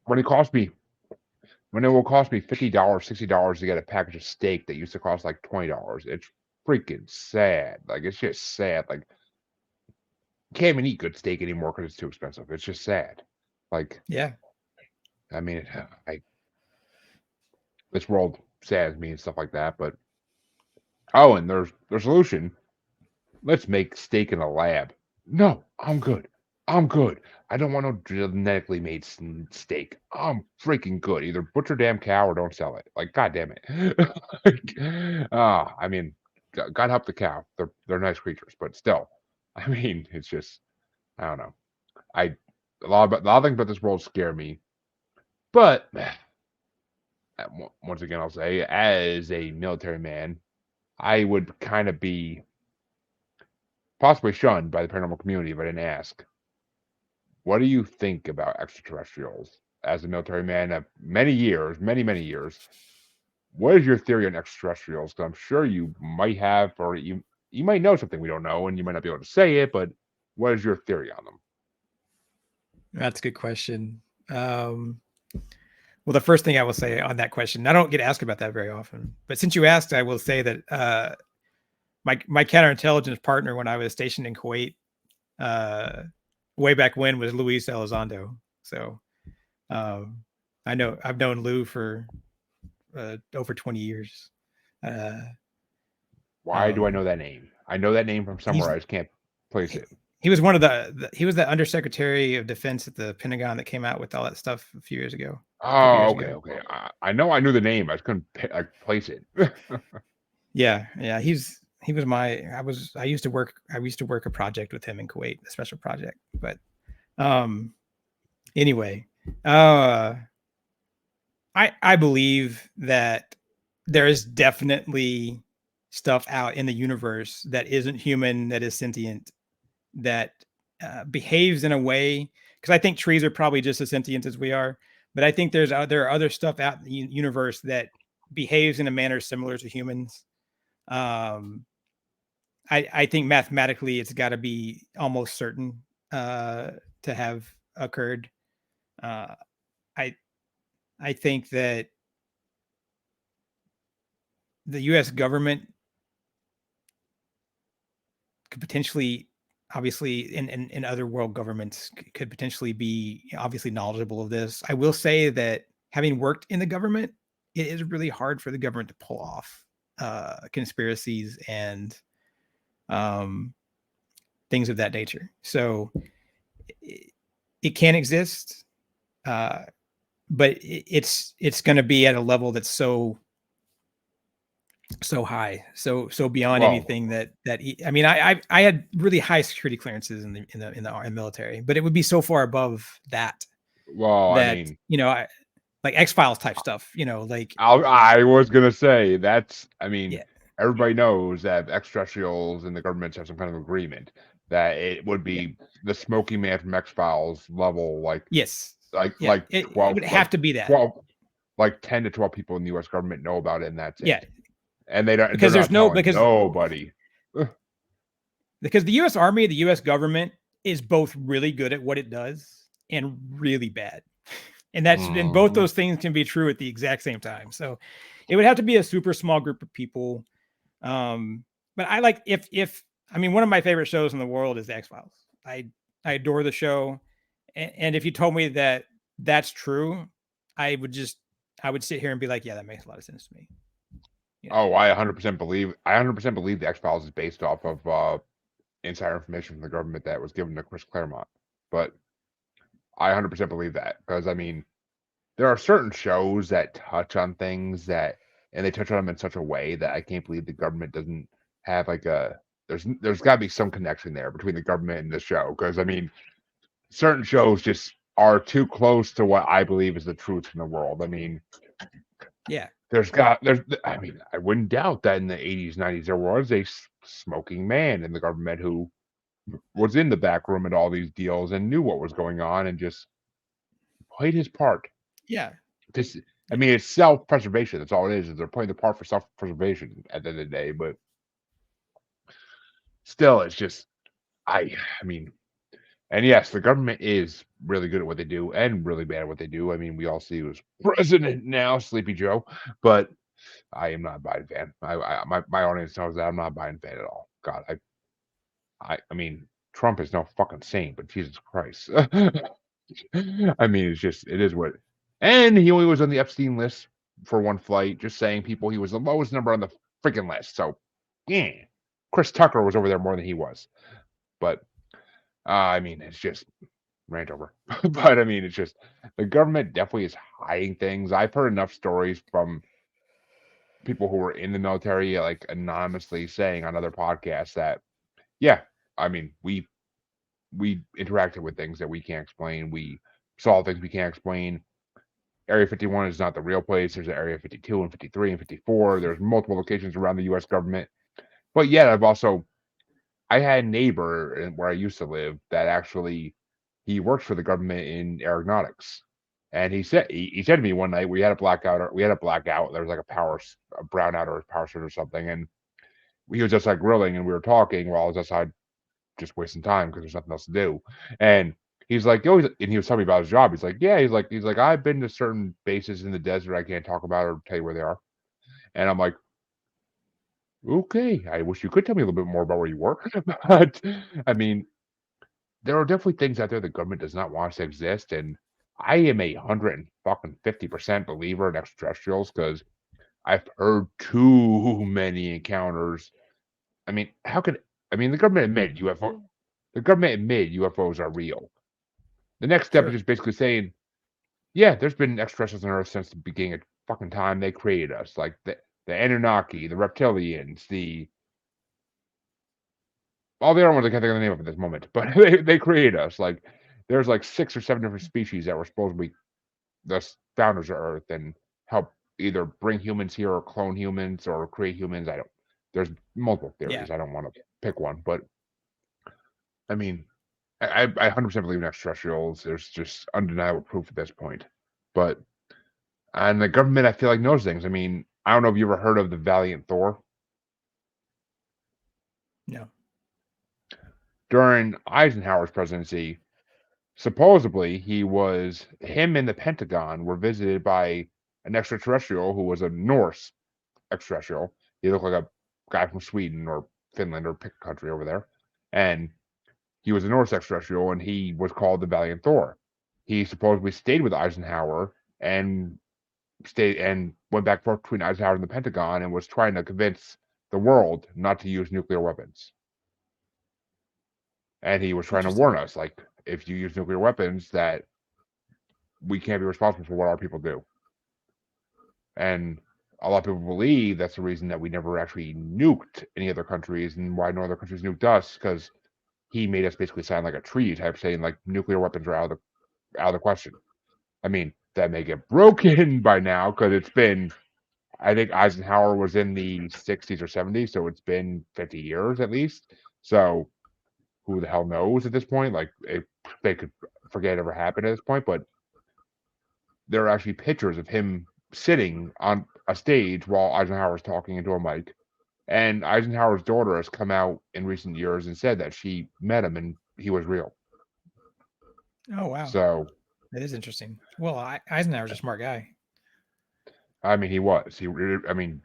when it cost me, when it will cost me $50, $60 to get a package of steak that used to cost like $20, it's freaking sad. Like, it's just sad. Like, you can't even eat good steak anymore because it's too expensive. It's just sad. Like, Yeah. I mean, this world saddens me and stuff like that. But, oh, and there's the solution. Let's make steak in a lab. No, I'm good. I'm good. I don't want no genetically made steak. I'm freaking good. Either butcher damn cow or don't sell it. Like, god damn it. Like, I mean, God help the cow. They're nice creatures, but still, I mean, it's just I don't know. I a lot of things about this world scare me, but once again, I'll say, as a military man, I would kind of be possibly shunned by the paranormal community if I didn't ask. What do you think about extraterrestrials? As a military man of many years, many years, what is your theory on extraterrestrials? Because I'm sure you might have, or you might know something we don't know, and you might not be able to say it. But what is your theory on them? That's a good question. Well, the first thing I will say on that question, I don't get asked about that very often, but since you asked, I will say that my counterintelligence partner when I was stationed in Kuwait, way back when, was Luis Elizondo. So I've known Lou for over 20 years. Why do I know that name? I know that name from somewhere. I just can't place it. He was one of he was the Undersecretary of Defense at the Pentagon that came out with all that stuff a few years ago. Oh, okay. I know I knew the name. I just couldn't place it. Yeah. He was I used to work a project with him in Kuwait, a special project. But anyway, I believe that there is definitely stuff out in the universe that isn't human, that is sentient, that behaves in a way, because I think trees are probably just as sentient as we are, but I think there are other stuff out in the universe that behaves in a manner similar to humans. I think mathematically it's got to be almost certain to have occurred. Uh, I I think that the U.S. government could potentially, obviously, in other world governments, could potentially be obviously knowledgeable of this. I will say that having worked in the government, it is really hard for the government to pull off conspiracies and um, things of that nature. So it can exist, but it's going to be at a level that's so so high, so beyond Well, anything I mean, I had really high security clearances in the military, but it would be so far above that I that mean, I like X-Files type stuff, like I was gonna say that's. I mean, yeah, everybody knows that extraterrestrials and the governments have some kind of agreement that it would yeah, be the Smoky Man from X Files level, yes, like yeah. like It 12, would have to be that, 12, like 10 to 12 people in the U.S. government know about it, and that's yeah, it. And they're because not there's no telling nobody. because the U.S. Army, the U.S. government is both really good at what it does and really bad. And both Mhm. those things can be true at the exact same time. So it would have to be a super small group of people. But I like if I mean one of my favorite shows in the world is the X Files. I adore the show, and if you told me that that's true, I would just I would sit here and be like, yeah, that makes a lot of sense to me. You know? Oh, I 100% believe. I 100% believe the X Files is based off of insider information from the government that was given to Chris Claremont. But I 100% believe that because I mean, there are certain shows that touch on things that, and they touch on them in such a way that I can't believe the government doesn't have like a. There's got to be some connection there between the government and the show because I mean, certain shows just are too close to what I believe is the truth in the world. I mean, Yeah, there's I mean, I wouldn't doubt that in the 80s, 90s there was a smoking man in the government who was in the back room at all these deals and knew what was going on and just played his part. yeah, This, I yeah, mean, it's self-preservation. That's all it is they're playing the part for self-preservation at the end of the day. But still, it's just I mean, and yes, the government is really good at what they do and really bad at what they do. I mean, we all see who's president now, Sleepy Joe, but I am not a Biden fan. My audience knows that I'm not a Biden fan at all. God, I mean, Trump is no fucking saint, but Jesus Christ. I mean, it's just it is what. And he only was on the Epstein list for one flight. Just saying, people, he was the lowest number on the freaking list. So, yeah, Chris Tucker was over there more than he was. But I mean, it's just rant over. But I mean, it's just the government definitely is hiding things. I've heard enough stories from people who were in the military, like anonymously saying on other podcasts that, yeah, I mean, we interacted with things that we can't explain. We saw things we can't explain. Area 51 is not the real place. There's an Area 52 and 53 and 54. There's multiple locations around the U.S. government. But yet, I had a neighbor where I used to live that actually he works for the government in aeronautics. And he said to me one night we had a blackout. Or we had a blackout. There was like a brownout or a power surge or something. And he was just like grilling, and we were talking while I was outside just wasting time because there's nothing else to do. And he's like, and he was telling me about his job. He's like, yeah, he's like, I've been to certain bases in the desert I can't talk about or tell you where they are. And I'm like, okay, I wish you could tell me a little bit more about where you work. But I mean, there are definitely things out there the government does not want us to exist. And I am 150% believer in extraterrestrials because I've heard too many encounters. I mean, the government admitted UFOs are real. The next step is sure, just basically saying, yeah, there's been extraterrestrials on Earth since the beginning of fucking time. They created us, like the Anunnaki, the reptilians, the all the other ones I can't think of the name of at this moment, but they created us. Like there's like 6 or 7 different species that were supposed to be the founders of Earth and help either bring humans here or clone humans or create humans. I don't. There's multiple yeah, theories. I don't want to pick one, but I mean, I 100% believe in extraterrestrials. There's just undeniable proof at this point, but and the government, I feel like, knows things. I mean, I don't know if you ever heard of the Valiant Thor. no, During Eisenhower's presidency, supposedly him and the Pentagon were visited by an extraterrestrial who was a Norse extraterrestrial. He looked like a guy from Sweden or Finland or pick a country over there. And he was a Norse extraterrestrial and he was called the Valiant Thor. He supposedly stayed with Eisenhower and went back and forth between Eisenhower and the Pentagon and was trying to convince the world not to use nuclear weapons. And he was trying to interesting. warn us, like, if you use nuclear weapons, that we can't be responsible for what our people do. And a lot of people believe that's the reason that we never actually nuked any other countries and why no other countries nuked us, because he made us basically sign like a treaty type saying like nuclear weapons are out of the question. I mean, that may get broken by now because it's been, I think Eisenhower was in the 60s or 70s, so it's been 50 years at least. So who the hell knows at this point? Like, they could forget it ever happened at this point, but there are actually pictures of him sitting on a stage while Eisenhower's talking into a mic. And Eisenhower's daughter has come out in recent years and said that she met him and he was real. Oh wow, So, that is interesting. Well, Eisenhower's a smart guy. I mean, he was. I mean,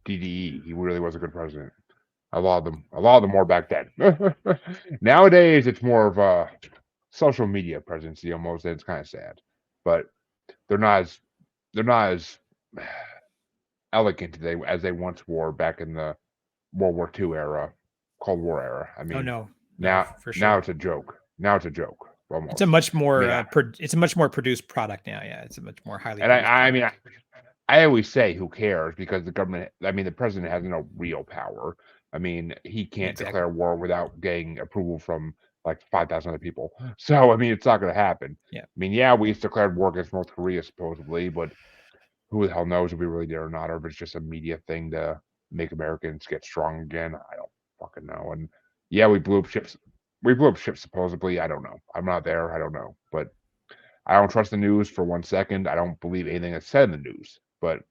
DDE. He really was a good president. A lot of them more back then. Nowadays, it's more of a social media presidency almost, and it's kind of sad. But they're not as elegant as they once were back in the World War II era, Cold War era. I Oh mean, no, for now sure. it's a joke. Now it's a joke almost. It's a much more Yeah, it's a much more produced product now. Yeah, it's a much more highly and produced I product. mean, I always say, who cares? Because the government, I mean, the president has no real power. I mean, he can't Exactly. declare war without getting approval from like 5,000 other people. So, I mean, it's not going to happen. Yeah. I mean, yeah, we declared war against North Korea supposedly, but who the hell knows if we really did or not, or if it's just a media thing to make Americans get strong again. I don't fucking know. And yeah, we blew up ships. We blew up ships supposedly. I don't know. I'm not there. I don't know. But I don't trust the news for 1 second. I don't believe anything that's said in the news. But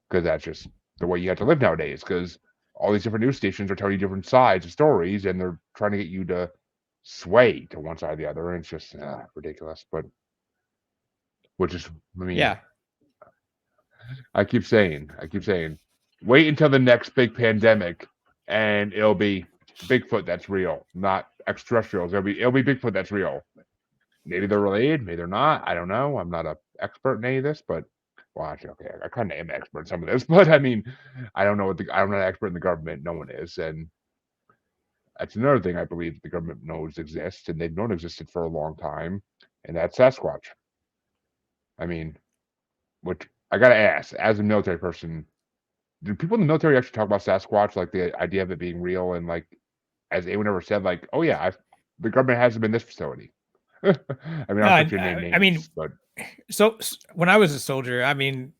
because that's just the way you have to live nowadays. Because all these different news stations are telling you different sides of stories, and they're trying to get you to sway to one side or the other, and it's just ridiculous. But which is, I mean, Yeah. I keep saying, wait until the next big pandemic, and it'll be Bigfoot that's real, not extraterrestrials. It'll be Bigfoot that's real. Maybe they're related, maybe they're not. I don't know. I'm not an expert in any of this, but well, actually, okay, I kind of am an expert in some of this, but I mean, I don't know I'm not an expert in the government. No one is, and that's another thing I believe the government knows exists, and they've known existed for a long time, and that's Sasquatch. I mean, which I gotta ask, as a military person, do people in the military actually talk about Sasquatch, like the idea of it being real, and like, has anyone ever said like, oh yeah, the government hasn't been this facility? I mean, I'm sure you name I mean, names, but so when I was a soldier, I mean,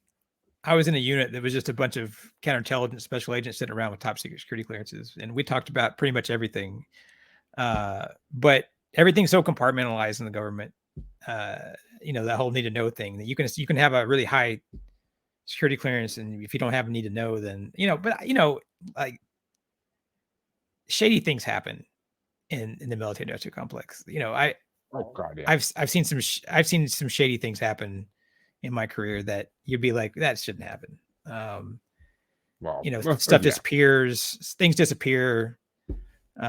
I was in a unit that was just a bunch of counterintelligence special agents sitting around with top secret security clearances, and we talked about pretty much everything. But everything's so compartmentalized in the government. That whole need to know thing that you can have a really high security clearance, and if you don't have a need to know, then like shady things happen in the military industrial complex. oh god, yeah. I've seen some shady things happen in my career that you'd be like, that shouldn't happen. Well, Stuff yeah. disappears, things disappear,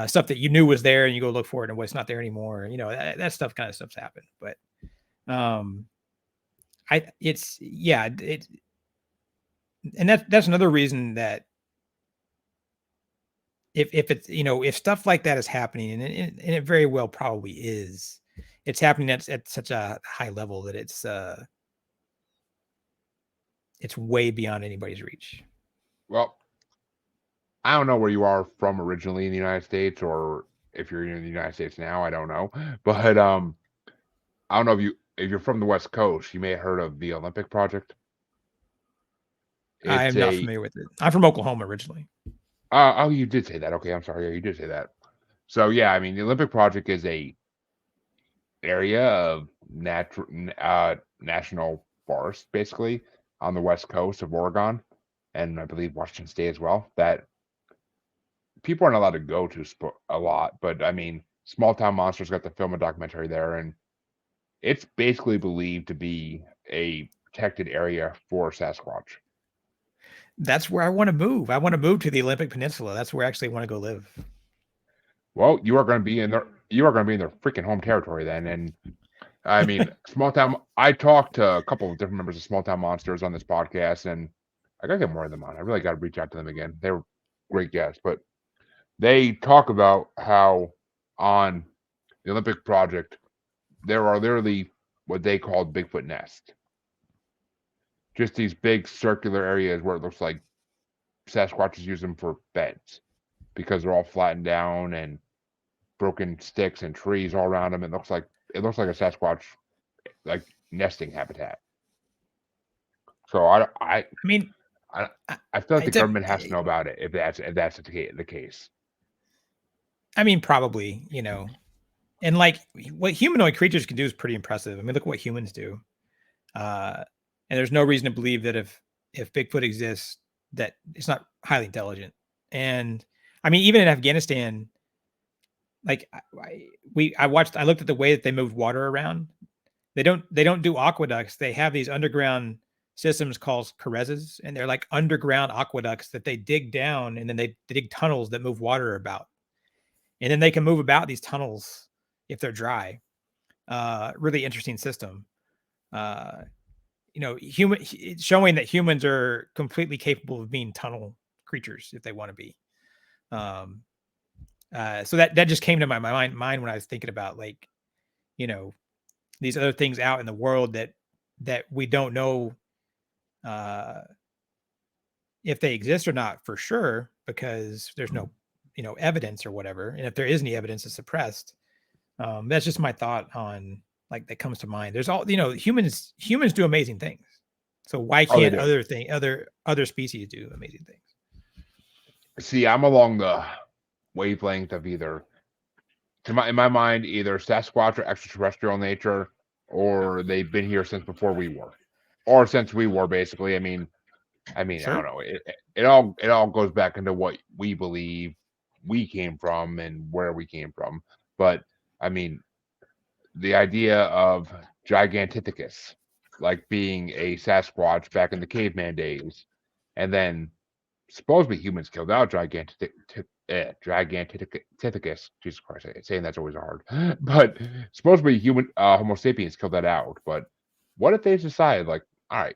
stuff that you knew was there, and you go look for it, and it's not there anymore. That stuff kind of stuff's happened. But and that's another reason that if it's if stuff like that is happening, and it very well probably is, it's happening at such a high level that it's way beyond anybody's reach. Well, I don't know where you are from originally in the United States, or if you're in the United States now. I don't know, but I don't know if you're from the West Coast, you may have heard of the Olympic Project. I am not familiar with it. I'm from Oklahoma originally. Oh, you did say that. Okay, I'm sorry. Yeah, you did say that. So yeah, I mean, the Olympic Project is a area of national forest, basically, on the west coast of Oregon, and I believe Washington State as well, that people aren't allowed to go to a lot. But I mean, Small Town Monsters got to film a documentary there, and it's basically believed to be a protected area for Sasquatch. That's where I want to move. I want to move to the Olympic Peninsula. That's where I actually want to go live. Well, you are going to be in their freaking home territory then, and I mean, Small Town. I talked to a couple of different members of Small Town Monsters on this podcast, and I gotta get more of them on. I really got to reach out to them again. They were great guests, but they talk about how on the Olympic Project there are literally what they call Bigfoot nests, just these big circular areas where it looks like Sasquatches use them for beds because they're all flattened down and broken sticks and trees all around them. It looks like a Sasquatch like nesting habitat. So I mean, I feel like the it's a, government has to know about it if that's the case. I mean, probably, you know, and like what humanoid creatures can do is pretty impressive. I mean, look at what humans do. And there's no reason to believe that if Bigfoot exists, that it's not highly intelligent. And I mean, even in Afghanistan, like I looked at the way that they moved water around. They don't do aqueducts. They have these underground systems called carezes, and they're like underground aqueducts that they dig down, and then they dig tunnels that move water about, and then they can move about these tunnels if they're dry. Really interesting system. Uh, you know, showing that humans are completely capable of being tunnel creatures if they want to be. Um, so that just came to my mind when I was thinking about, like, you know, these other things out in the world that we don't know uh, if they exist or not for sure, because there's no, you know, evidence or whatever. And if there is any evidence, it's suppressed. That's just my thought on, like, that comes to mind. There's all, you know, humans do amazing things. So why Oh, they can't do. other species do amazing things? See, I'm along the wavelength of either, in my mind, either Sasquatch or extraterrestrial nature, or they've been here since before we were, or since we were, basically. I mean, I Sure. don't know. It all goes back into what we believe we came from and where we came from. But I mean, the idea of Gigantopithecus, like being a Sasquatch back in the caveman days, and then supposedly humans killed out Gigantopithecus. Jesus Christ, saying that's always hard. But supposedly Homo sapiens killed that out. But what if they decided, like, all right,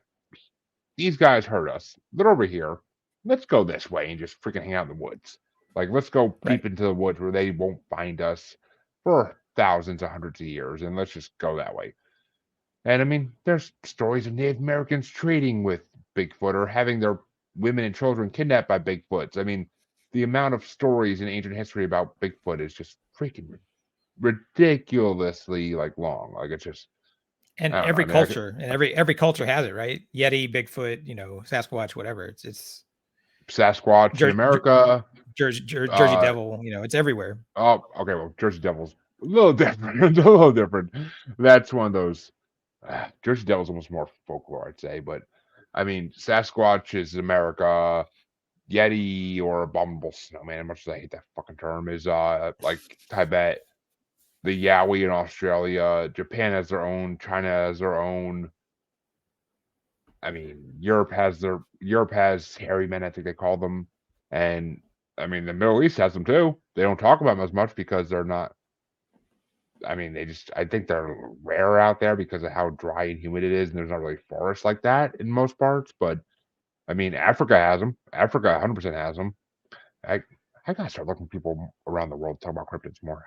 these guys hurt us. They're over here. Let's go this way and just freaking hang out in the woods. Like, let's go Right. peep into the woods where they won't find us for thousands or hundreds of years, and let's just go that way. And I mean, there's stories of Native Americans trading with Bigfoot or having their women and children kidnapped by Bigfoots. I mean, the amount of stories in ancient history about Bigfoot is just freaking ridiculously like long. Like, it's just, And I don't know. every I mean, culture, and every culture has it, right? Yeti, Bigfoot, you know, Sasquatch, whatever. It's Sasquatch in America. Jersey Devil, you know, it's everywhere. Oh, okay. Well, Jersey Devil's a little different. A little different. That's one of those. Jersey Devil's almost more folklore, I'd say. But I mean, Sasquatch is America. Yeti or abominable snowman, as much as I hate that fucking term, is like Tibet. The Yowie in Australia. Japan has their own. China has their own. I mean, Europe has hairy men, I think they call them, and I mean the Middle East has them too. They don't talk about them as much because they're not. I mean, I think they're rare out there because of how dry and humid it is, and there's not really forests like that in most parts. But I mean, Africa has them. Africa 100% has them. I I gotta start looking people around the world talk about cryptids more.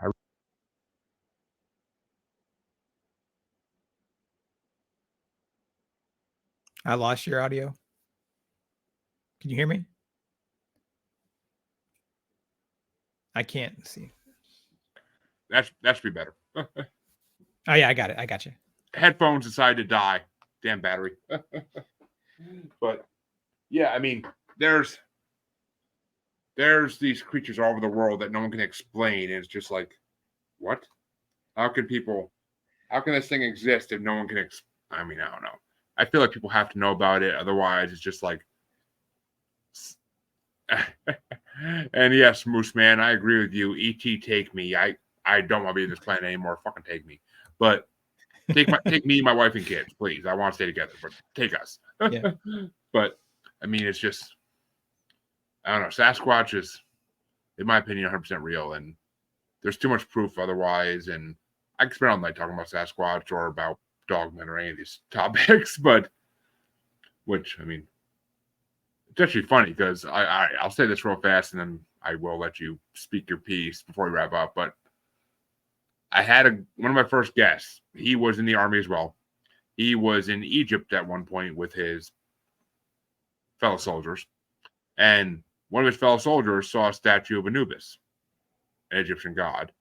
I lost your audio. Can you hear me? I can't see. That should be better. Oh yeah, I got it. I got you. Headphones decided to die. Damn battery. But yeah, I mean, there's these creatures all over the world that no one can explain, and it's just like, what? How can this thing exist if no one can I mean, I don't know. I feel like people have to know about it, otherwise it's just like and yes, Moose Man, I agree with you. ET, take me. I don't want to be in this planet anymore. Fucking take me. But take me, my wife, and kids, please. I want to stay together, but take us. Yeah. But I mean, it's just, I don't know. Sasquatch is, in my opinion, 100% real, and there's too much proof otherwise. And I could spend all night talking about Sasquatch or about dogmen or any of these topics, but which, I mean, it's actually funny because I'll say this real fast and then I will let you speak your piece before we wrap up. But I had one of my first guests. He was in the army as well. He was in Egypt at one point with his fellow soldiers, and one of his fellow soldiers saw a statue of Anubis, an Egyptian god,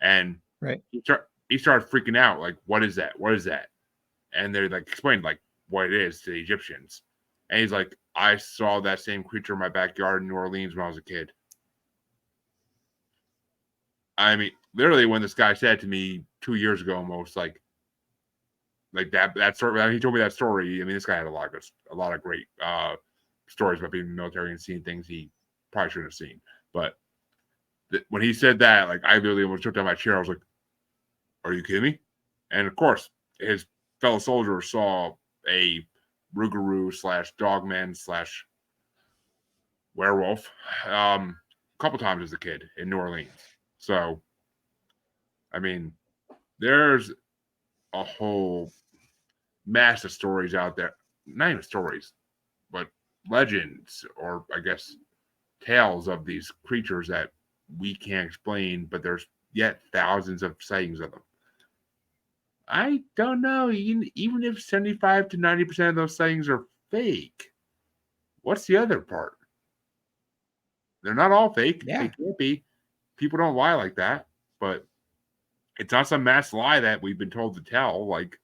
and Right. he started freaking out, like, what is that? What is that? And they like explained like what it is to the Egyptians. And he's like, I saw that same creature in my backyard in New Orleans when I was a kid. I mean, literally, when this guy said to me 2 years ago, almost like that story. He told me that story. I mean, this guy had a lot of great stories about being in the military and seeing things he probably shouldn't have seen. But when he said that, like, I literally almost took down my chair. I was like, "Are you kidding me?" And of course, his fellow soldier saw a Rougarou / dogman / werewolf a couple times as a kid in New Orleans. So, I mean, there's a whole mass of stories out there. Not even stories, but legends, or I guess tales of these creatures that we can't explain, but there's yet thousands of sightings of them. I don't know. Even if 75 to 90% of those sightings are fake, what's the other part? They're not all fake. Yeah. They can't be. People don't lie like that, but it's not some mass lie that we've been told to tell. Like,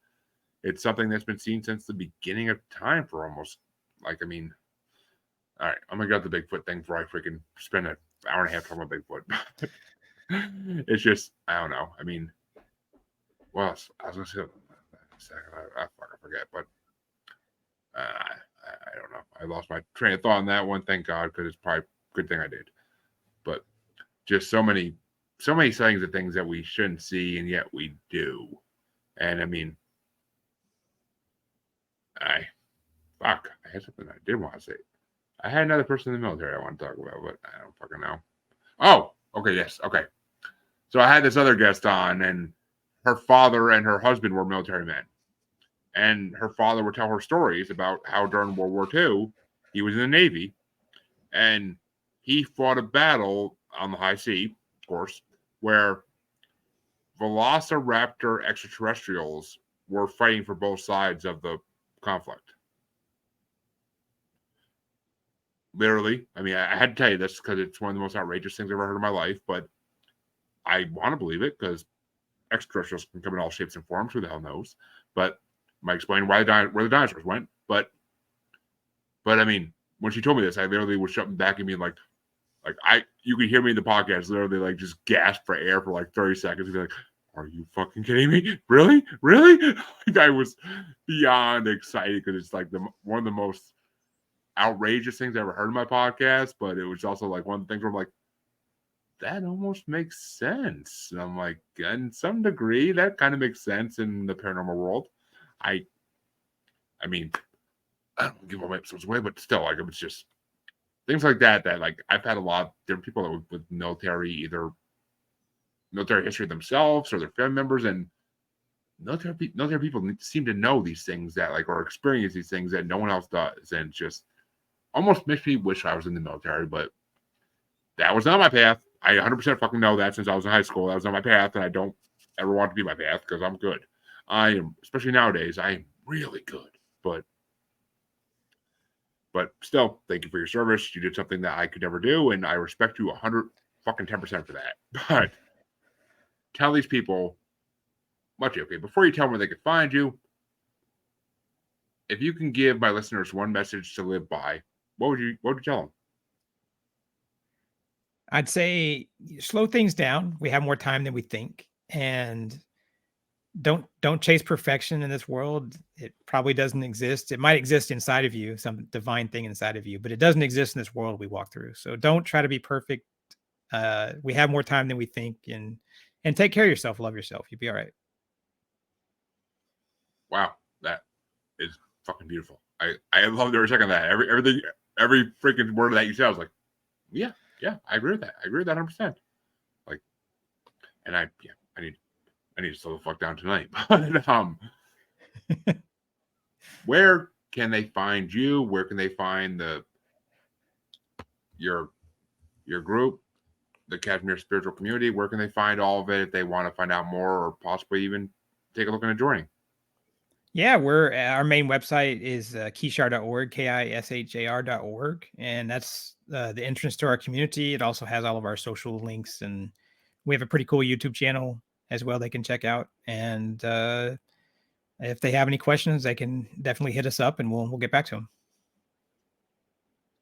it's something that's been seen since the beginning of time for almost, like, I mean, all right, I'm going to go to the Bigfoot thing before I freaking spend an hour and a half talking about Bigfoot. It's just, I don't know. I mean, well, I was going to say, I fucking forget, but I don't know. I lost my train of thought on that one. Thank God, because it's probably a good thing I did. But just so many sightings of things that we shouldn't see, and yet we do. And I mean, I had something I did want to say. I had another person in the military I want to talk about, but I don't fucking know. Oh, okay, yes, okay. So I had this other guest on, and her father and her husband were military men. And her father would tell her stories about how during World War II, he was in the Navy, and he fought a battle on the high sea, of course, where velociraptor extraterrestrials were fighting for both sides of the conflict. Literally, I mean, I had to tell you this because it's one of the most outrageous things I've ever heard in my life, but I want to believe it because extraterrestrials can come in all shapes and forms. Who the hell knows? But I might explain where the dinosaurs went. But I mean, when she told me this, I literally was shutting back and being like you could hear me in the podcast, literally like just gasp for air for like 30 seconds and be like, "Are you fucking kidding me? Really? Really?" Like, I was beyond excited because it's like one of the most outrageous things I ever heard in my podcast, but it was also like one of the things where I'm like, that almost makes sense. And I'm like, in some degree, that kind of makes sense in the paranormal world. I mean, I don't give all my episodes away, but still, like, it's just things like that like I've had a lot of different people that with military, either military history themselves or their family members, and military people seem to know these things that like or experience these things that no one else does, and just almost makes me wish I was in the military, but that was not my path. I 100% fucking know that since I was in high school. That was not my path, and I don't ever want to be my path because I'm good. I am, especially nowadays, I am really good. But still, thank you for your service. You did something that I could never do, and I respect you 110% for that. But tell these people, okay, before you tell them where they can find you, if you can give my listeners one message to live by, what would you tell them? I'd say slow things down. We have more time than we think, and don't chase perfection in this world. It probably doesn't exist. It might exist inside of you, some divine thing inside of you, but it doesn't exist in this world we walk through. So don't try to be perfect. We have more time than we think, and take care of yourself. Love yourself. You'll be all right. Wow, that is fucking beautiful. I loved every second of that. Every freaking word of that you said, I was like, yeah, I agree with that. I agree with that 100%. Like, and I need to slow the fuck down tonight. But where can they find you? Where can they find your group, the Kishar Spiritual Community? Where can they find all of it if they want to find out more or possibly even take a look into joining? Yeah, our main website is kishar.org, KISHAR.org, and that's the entrance to our community. It also has all of our social links, and we have a pretty cool YouTube channel as well they can check out. And if they have any questions, they can definitely hit us up, and we'll get back to them.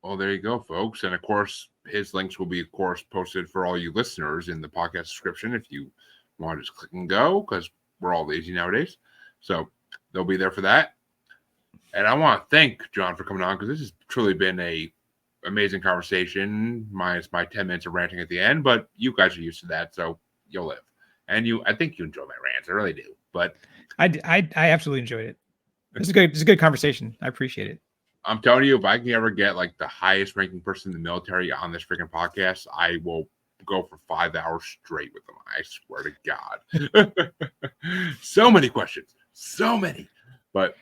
Well, there you go, folks. And of course, his links will be, of course, posted for all you listeners in the podcast description if you want to just click and go, because we're all lazy nowadays. So they'll be there for that. And I want to thank John for coming on, because this has truly been a amazing conversation, minus my 10 minutes of ranting at the end. But you guys are used to that, so you'll live. And I think you enjoy my rants. I really do. But I absolutely enjoyed it. It's a good conversation. I appreciate it. I'm telling you, if I can ever get like the highest ranking person in the military on this freaking podcast, I will go for 5 hours straight with them. I swear to God. So many questions. So many. But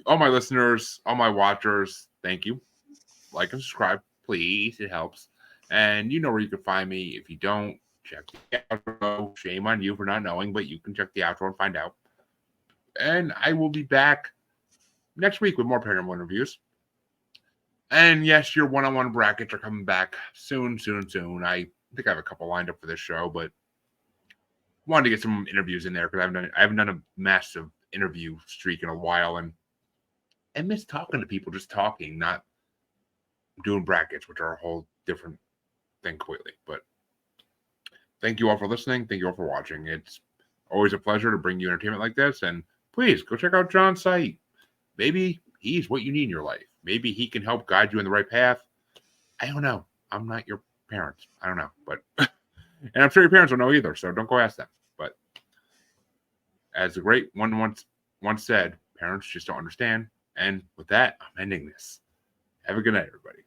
all my listeners, all my watchers, thank you. Like and subscribe, please. It helps. And you know where you can find me. If you don't, check the outro. Shame on you for not knowing, but you can check the outro and find out. And I will be back next week with more paranormal interviews. And yes, your one-on-one brackets are coming back soon. I think I have a couple lined up for this show, but wanted to get some interviews in there because I haven't done a massive interview streak in a while, and I miss talking to people, just talking, not doing brackets, which are a whole different thing completely. But thank you all for listening. Thank you all for watching. It's always a pleasure to bring you entertainment like this, and please go check out John's site. Maybe he's what you need in your life. Maybe he can help guide you in the right path. I don't know. I'm not your parents. I don't know. But and I'm sure your parents don't know either, so don't go ask them. But as the great one once said, parents just don't understand. And with that, I'm ending this. Have a good night, everybody.